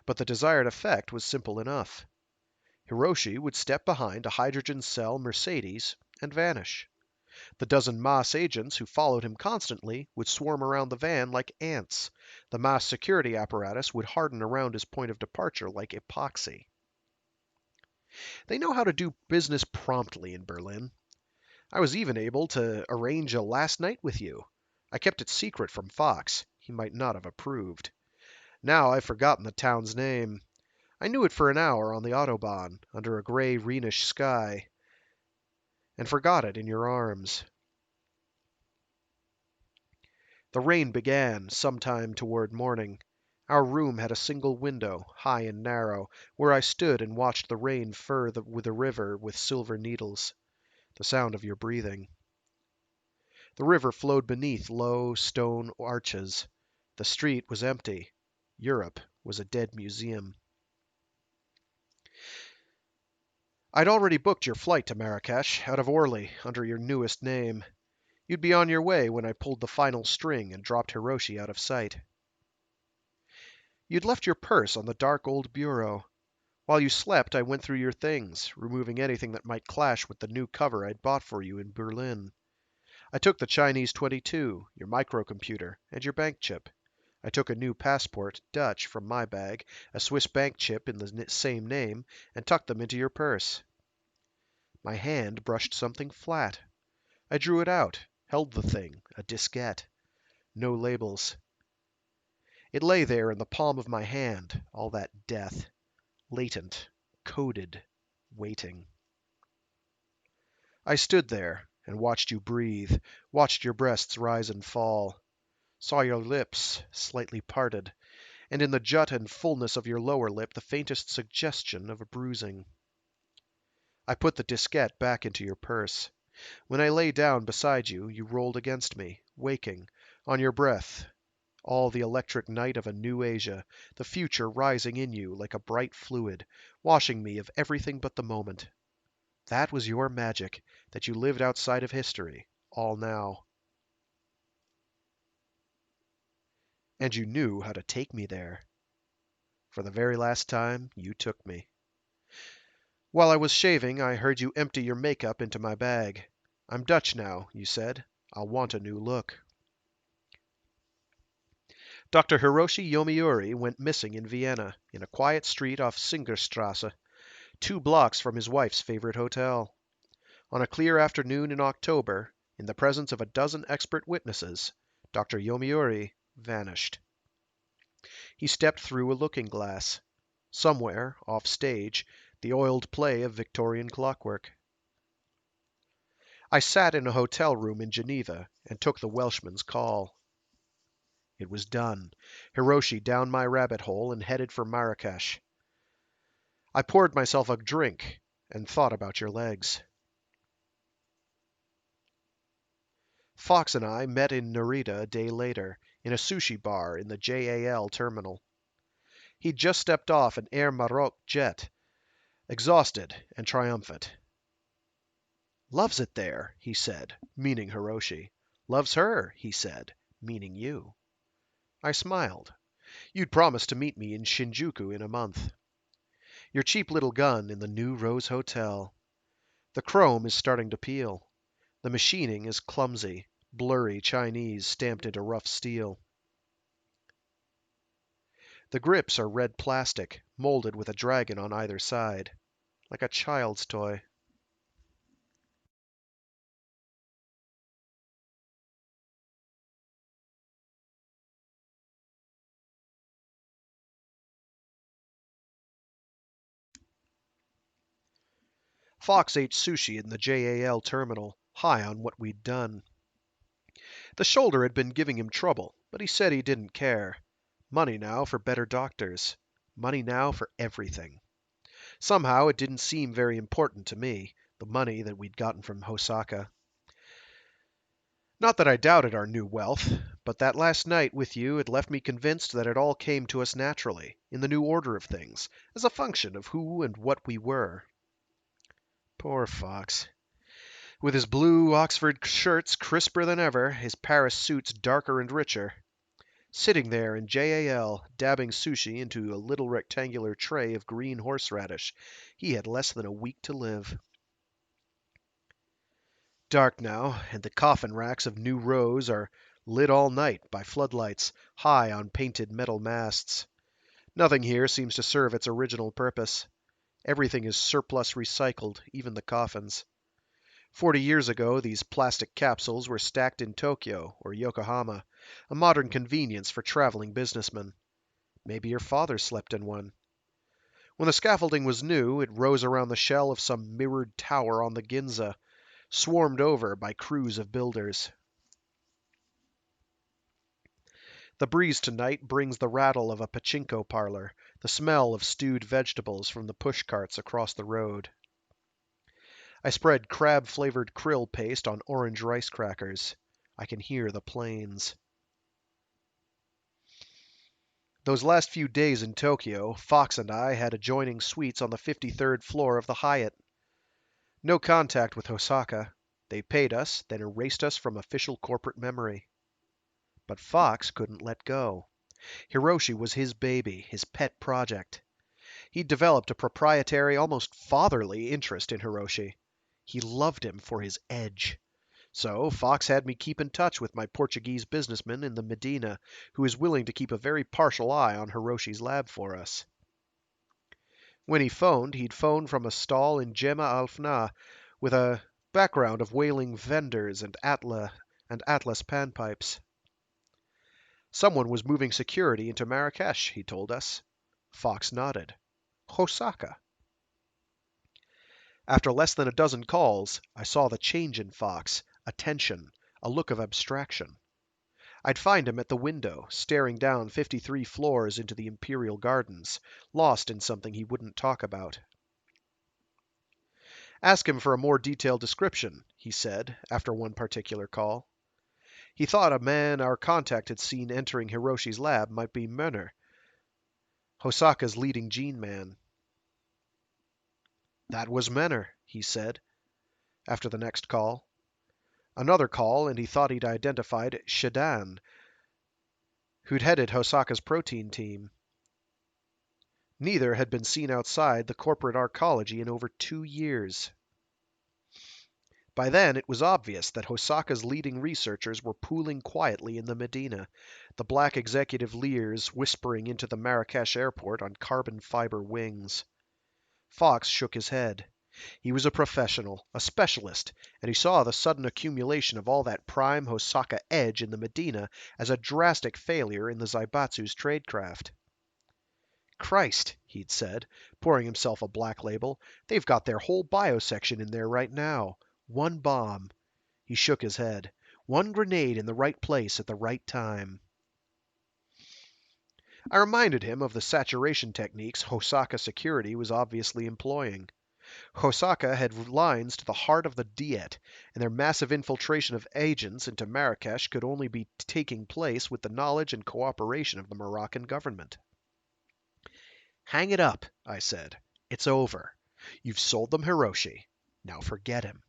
but the desired effect was simple enough. Hiroshi would step behind a hydrogen cell Mercedes and vanish. The dozen Maas agents who followed him constantly would swarm around the van like ants. The Maas security apparatus would harden around his point of departure like epoxy. They know how to do business promptly in Berlin. I was even able to arrange a last night with you. I kept it secret from Fox. He might not have approved. Now I've forgotten the town's name. I knew it for an hour on the Autobahn, under a gray Rhenish sky, and forgot it in your arms. The rain began sometime toward morning. Our room had a single window, high and narrow, where I stood and watched the rain fur the river with silver needles. The sound of your breathing. The river flowed beneath low stone arches. The street was empty. Europe was a dead museum. I'd already booked your flight to Marrakesh, out of Orly, under your newest name. You'd be on your way when I pulled the final string and dropped Hiroshi out of sight. You'd left your purse on the dark old bureau. While you slept, I went through your things, removing anything that might clash with the new cover I'd bought for you in Berlin. I took the Chinese 22, your microcomputer, and your bank chip. I took a new passport, Dutch, from my bag, a Swiss bank chip in the same name, and tucked them into your purse. My hand brushed something flat. I drew it out, held the thing, a diskette. No labels. It lay there in the palm of my hand, all that death. Latent, coded, waiting. I stood there and watched you breathe, watched your breasts rise and fall, saw your lips slightly parted, and in the jut and fullness of your lower lip the faintest suggestion of a bruising. I put the diskette back into your purse. When I lay down beside you, you rolled against me, waking, on your breath, all the electric night of a new Asia, the future rising in you like a bright fluid, washing me of everything but the moment. That was your magic, that you lived outside of history, all now. And you knew how to take me there. For the very last time, you took me. While I was shaving, I heard you empty your makeup into my bag. I'm Dutch now, you said. I'll want a new look. Dr. Hiroshi Yomiuri went missing in Vienna, in a quiet street off Singerstrasse, 2 blocks from his wife's favorite hotel. On a clear afternoon in October, in the presence of a dozen expert witnesses, Dr. Yomiuri vanished. He stepped through a looking-glass. Somewhere, off stage, the oiled play of Victorian clockwork. I sat in a hotel room in Geneva and took the Welshman's call. It was done. Hiroshi down my rabbit hole and headed for Marrakesh. I poured myself a drink and thought about your legs. Fox and I met in Narita a day later, in a sushi bar in the JAL terminal. He'd just stepped off an Air Maroc jet, exhausted and triumphant. Loves it there, he said, meaning Hiroshi. Loves her, he said, meaning you. I smiled. You'd promised to meet me in Shinjuku in a month. Your cheap little gun in the New Rose Hotel. The chrome is starting to peel. The machining is clumsy, blurry Chinese stamped into rough steel. The grips are red plastic, molded with a dragon on either side, like a child's toy. Fox ate sushi in the JAL terminal, high on what we'd done. The shoulder had been giving him trouble, but he said he didn't care. Money now for better doctors. Money now for everything. Somehow it didn't seem very important to me, the money that we'd gotten from Hosaka. Not that I doubted our new wealth, but that last night with you had left me convinced that it all came to us naturally, in the new order of things, as a function of who and what we were. Poor Fox. With his blue Oxford shirts crisper than ever, his Paris suits darker and richer. Sitting there in JAL, dabbing sushi into a little rectangular tray of green horseradish, he had less than a week to live. Dark now, and the coffin racks of New Rose are lit all night by floodlights, high on painted metal masts. Nothing here seems to serve its original purpose. Everything is surplus recycled, even the coffins. 40 years ago, these plastic capsules were stacked in Tokyo or Yokohama, a modern convenience for traveling businessmen. Maybe your father slept in one. When the scaffolding was new, it rose around the shell of some mirrored tower on the Ginza, swarmed over by crews of builders. The breeze tonight brings the rattle of a pachinko parlor, the smell of stewed vegetables from the push carts across the road. I spread crab-flavored krill paste on orange rice crackers. I can hear the planes. Those last few days in Tokyo, Fox and I had adjoining suites on the 53rd floor of the Hyatt. No contact with Hosaka. They paid us, then erased us from official corporate memory. But Fox couldn't let go. Hiroshi was his baby, his pet project. He'd developed a proprietary, almost fatherly interest in Hiroshi. He loved him for his edge. So Fox had me keep in touch with my Portuguese businessman in the Medina, who is willing to keep a very partial eye on Hiroshi's lab for us. When he'd phone from a stall in Gemma Alfna with a background of wailing vendors and Atlas panpipes. Someone was moving security into Marrakesh, he told us. Fox nodded. Hosaka. After less than a dozen calls, I saw the change in Fox, a tension, a look of abstraction. I'd find him at the window, staring down 53 floors into the Imperial Gardens, lost in something he wouldn't talk about. Ask him for a more detailed description, he said, after one particular call. He thought a man our contact had seen entering Hiroshi's lab might be Mönner, Hosaka's leading gene man. That was Mönner, he said, after the next call. Another call, and he thought he'd identified Shidan, who'd headed Hosaka's protein team. Neither had been seen outside the corporate arcology in over 2 years. By then, it was obvious that Hosaka's leading researchers were pooling quietly in the Medina, the black executive leers whispering into the Marrakesh airport on carbon fiber wings. Fox shook his head. He was a professional, a specialist, and he saw the sudden accumulation of all that prime Hosaka edge in the Medina as a drastic failure in the Zaibatsu's tradecraft. Christ, he'd said, pouring himself a black label, they've got their whole biosection in there right now. One bomb. He shook his head. One grenade in the right place at the right time. I reminded him of the saturation techniques Hosaka Security was obviously employing. Hosaka had lines to the heart of the Diet, and their massive infiltration of agents into Marrakesh could only be taking place with the knowledge and cooperation of the Moroccan government. Hang it up, I said. It's over. You've sold them Hiroshi. Now forget him.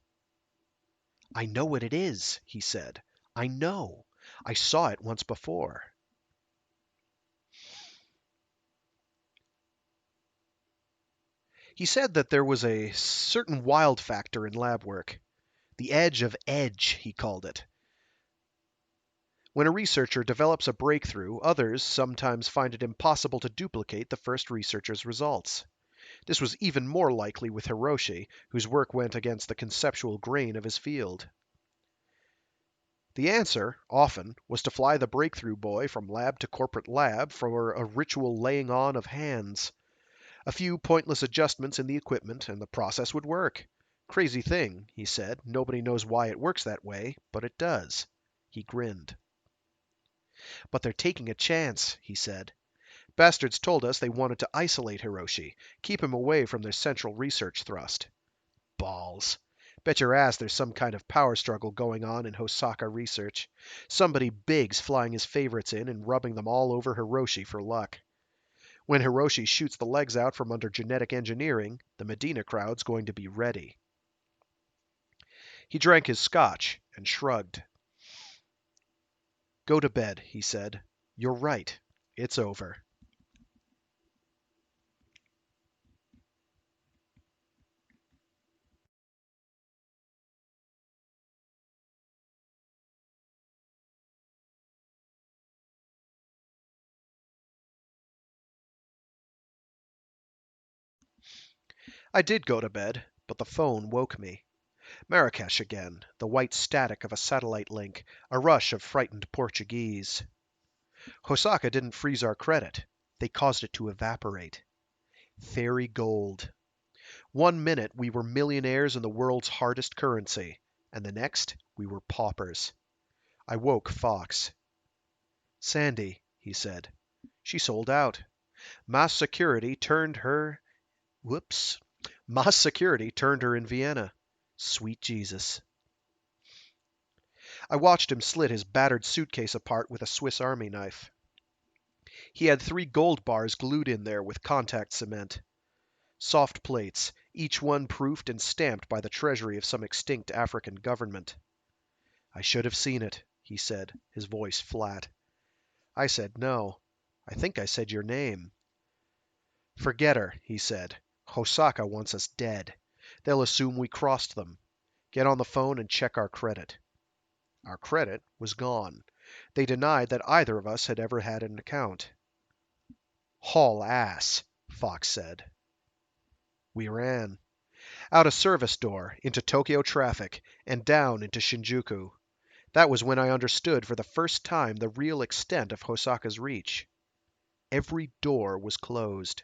I know what it is, he said. I know. I saw it once before. He said that there was a certain wild factor in lab work. The edge of edge, he called it. When a researcher develops a breakthrough, others sometimes find it impossible to duplicate the first researcher's results. This was even more likely with Hiroshi, whose work went against the conceptual grain of his field. The answer, often, was to fly the breakthrough boy from lab to corporate lab for a ritual laying on of hands. A few pointless adjustments in the equipment, and the process would work. Crazy thing, he said. Nobody knows why it works that way, but it does. He grinned. But they're taking a chance, he said. Bastards told us they wanted to isolate Hiroshi, keep him away from their central research thrust. Balls. Bet your ass there's some kind of power struggle going on in Hosaka research. Somebody big's flying his favorites in and rubbing them all over Hiroshi for luck. When Hiroshi shoots the legs out from under genetic engineering, the Medina crowd's going to be ready. He drank his scotch and shrugged. Go to bed, he said. You're right. It's over. I did go to bed, but the phone woke me. Marrakesh again, the white static of a satellite link, a rush of frightened Portuguese. Hosaka didn't freeze our credit. They caused it to evaporate. Fairy gold. 1 minute we were millionaires in the world's hardest currency, and the next we were paupers. I woke Fox. Sandy, he said. She sold out. Mass security turned her. Whoops. Mass security turned her in Vienna. Sweet Jesus. I watched him slit his battered suitcase apart with a Swiss Army knife. He had 3 gold bars glued in there with contact cement. Soft plates, each one proofed and stamped by the treasury of some extinct African government. I should have seen it, he said, his voice flat. I said no. I think I said your name. Forget her, he said. Hosaka wants us dead. They'll assume we crossed them. Get on the phone and check our credit. Our credit was gone. They denied that either of us had ever had an account. Haul ass, Fox said. We ran. Out a service door, into Tokyo traffic, and down into Shinjuku. That was when I understood for the first time the real extent of Hosaka's reach. Every door was closed.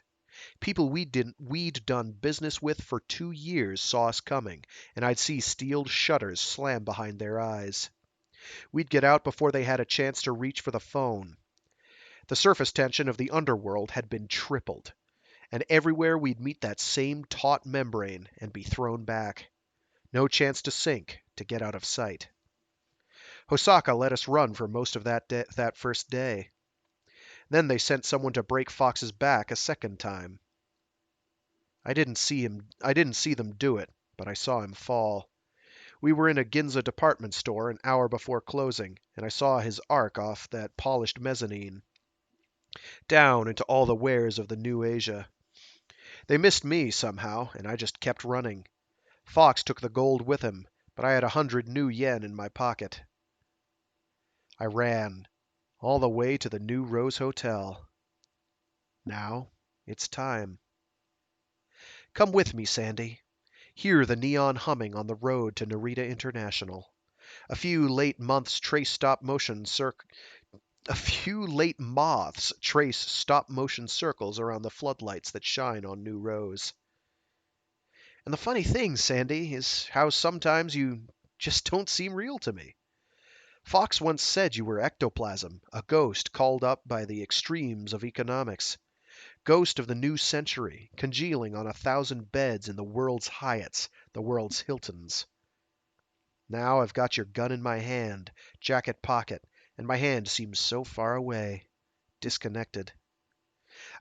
People we'd done business with for 2 years saw us coming, and I'd see steel shutters slam behind their eyes. We'd get out before they had a chance to reach for the phone. The surface tension of the underworld had been tripled, and everywhere we'd meet that same taut membrane and be thrown back. No chance to sink, to get out of sight. Hosaka let us run for most of that first day. Then they sent someone to break Fox's back a second time. I didn't see them do it, but I saw him fall. We were in a Ginza department store an hour before closing, and I saw his arc off that polished mezzanine, down into all the wares of the New Asia. They missed me somehow, and I just kept running. Fox took the gold with him, but I had 100 new yen in my pocket. I ran, all the way to the New Rose Hotel. Now it's time. Come with me, Sandy. Hear the neon humming on the road to Narita International. A few late moths trace stop-motion circles around the floodlights that shine on New Rose. And the funny thing, Sandy, is how sometimes you just don't seem real to me. Fox once said you were ectoplasm, a ghost called up by the extremes of economics. Ghost of the new century, congealing on 1,000 beds in the world's Hyatts, the world's Hiltons. Now I've got your gun in my hand, jacket pocket, and my hand seems so far away, disconnected.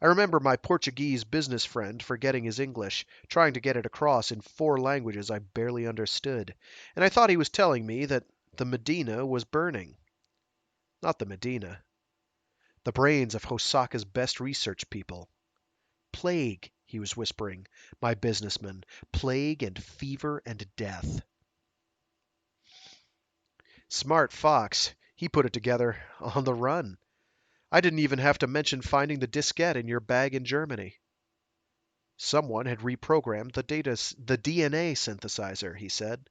I remember my Portuguese business friend forgetting his English, trying to get it across in 4 languages I barely understood, and I thought he was telling me that the Medina was burning. Not the Medina. The brains of Hosaka's best research people. Plague, he was whispering, my businessman. Plague and fever and death. Smart Fox. He put it together on the run. I didn't even have to mention finding the diskette in your bag in Germany. Someone had reprogrammed the DNA synthesizer, he said.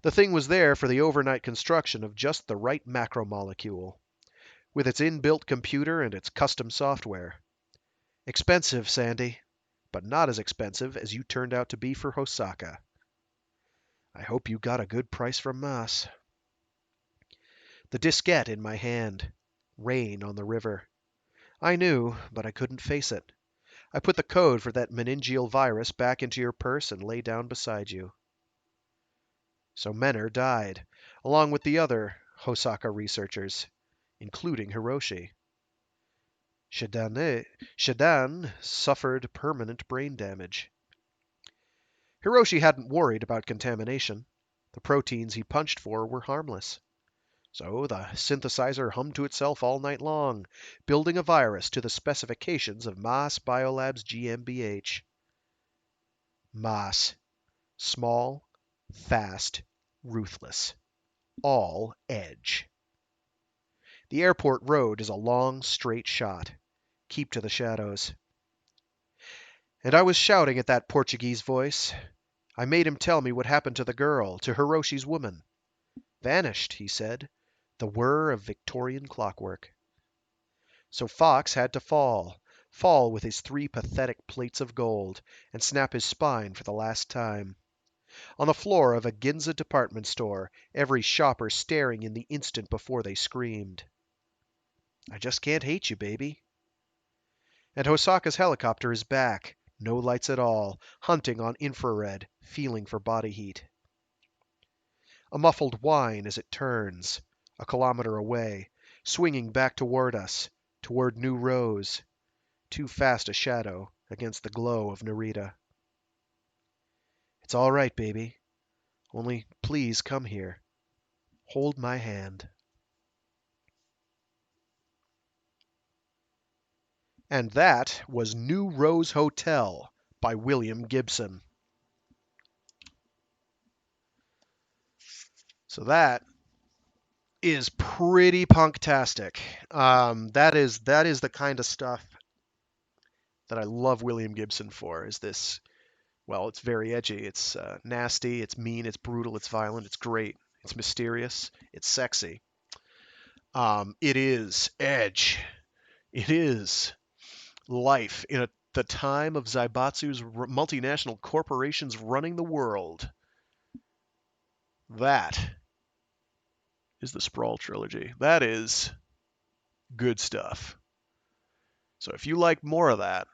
The thing was there for the overnight construction of just the right macromolecule, with its inbuilt computer and its custom software. Expensive, Sandy, but not as expensive as you turned out to be for Hosaka. I hope you got a good price from Mas. The diskette in my hand. Rain on the river. I knew, but I couldn't face it. I put the code for that meningeal virus back into your purse and lay down beside you. So Menner died, along with the other Hosaka researchers, including Hiroshi. Shidan suffered permanent brain damage. Hiroshi hadn't worried about contamination. The proteins he punched for were harmless. So the synthesizer hummed to itself all night long, building a virus to the specifications of Mas Biolabs GmbH. Mas. Small, fast, ruthless. All edge. The airport road is a long, straight shot. Keep to the shadows. And I was shouting at that Portuguese voice. I made him tell me what happened to the girl, to Hiroshi's woman. Vanished, he said. The whir of Victorian clockwork. So Fox had to fall with his 3 pathetic plates of gold, and snap his spine for the last time. On the floor of a Ginza department store, every shopper staring in the instant before they screamed. I just can't hate you, baby. And Hosaka's helicopter is back. No lights at all, hunting on infrared, feeling for body heat. A muffled whine as it turns, a kilometer away, swinging back toward us, toward New Rose. Too fast a shadow against the glow of Narita. It's all right, baby. Only please come here. Hold my hand. And that was New Rose Hotel by William Gibson. So that is pretty punktastic. That is the kind of stuff that I love William Gibson for. Is this? Well, it's very edgy. It's nasty. It's mean. It's brutal. It's violent. It's great. It's mysterious. It's sexy. It is edge. It is life in the time of Zaibatsu's multinational corporations running the world. That is the Sprawl trilogy. That is good stuff. So if you like more of that,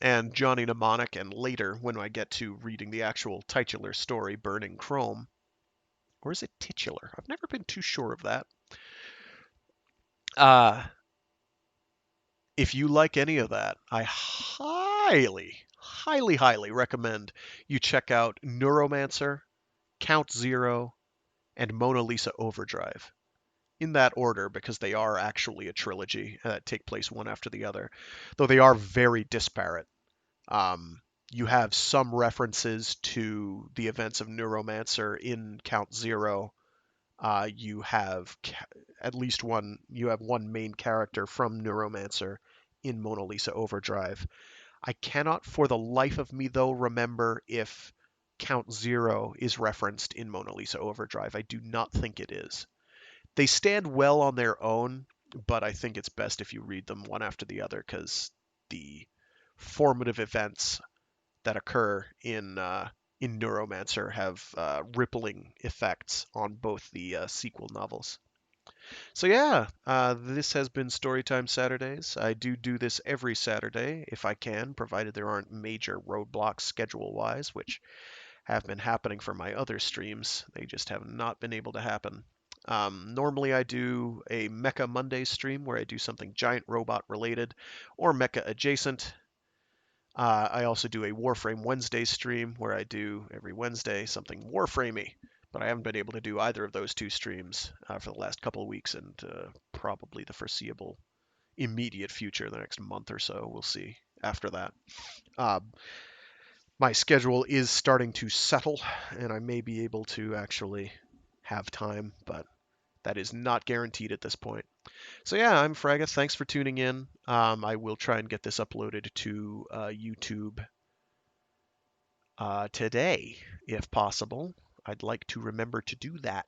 and Johnny Mnemonic, and later when I get to reading the actual titular story, Burning Chrome, or is it titular? I've never been too sure of that. If you like any of that, I highly, highly, highly recommend you check out Neuromancer, Count Zero, and Mona Lisa Overdrive. In that order, because they are actually a trilogy that take place one after the other, though they are very disparate. You have some references to the events of Neuromancer in Count Zero. You have at least one. You have one main character from Neuromancer in Mona Lisa Overdrive. I cannot, for the life of me, though, remember if Count Zero is referenced in Mona Lisa Overdrive. I do not think it is. They stand well on their own, but I think it's best if you read them one after the other because the formative events that occur in Neuromancer have rippling effects on both the sequel novels. So yeah, this has been Storytime Saturdays. I do this every Saturday if I can, provided there aren't major roadblocks schedule-wise, which have been happening for my other streams. They just have not been able to happen. Normally I do a Mecha Monday stream where I do something giant robot related or mecha adjacent. I also do a Warframe Wednesday stream where I do every Wednesday something Warframey, but I haven't been able to do either of those two streams for the last couple of weeks and probably the foreseeable immediate future, the next month or so. We'll see after that. My schedule is starting to settle, and I may be able to actually have time, but that is not guaranteed at this point. So yeah, I'm Fraga. Thanks for tuning in. I will try and get this uploaded to YouTube today, if possible. I'd like to remember to do that,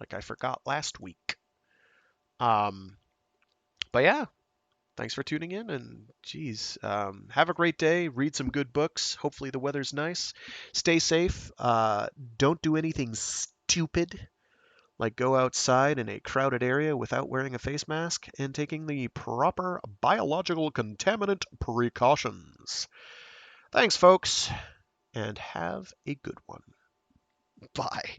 like I forgot last week. But yeah, thanks for tuning in, and geez, have a great day. Read some good books. Hopefully the weather's nice. Stay safe. Don't do anything stupid, like go outside in a crowded area without wearing a face mask and taking the proper biological contaminant precautions. Thanks, folks, and have a good one. Bye.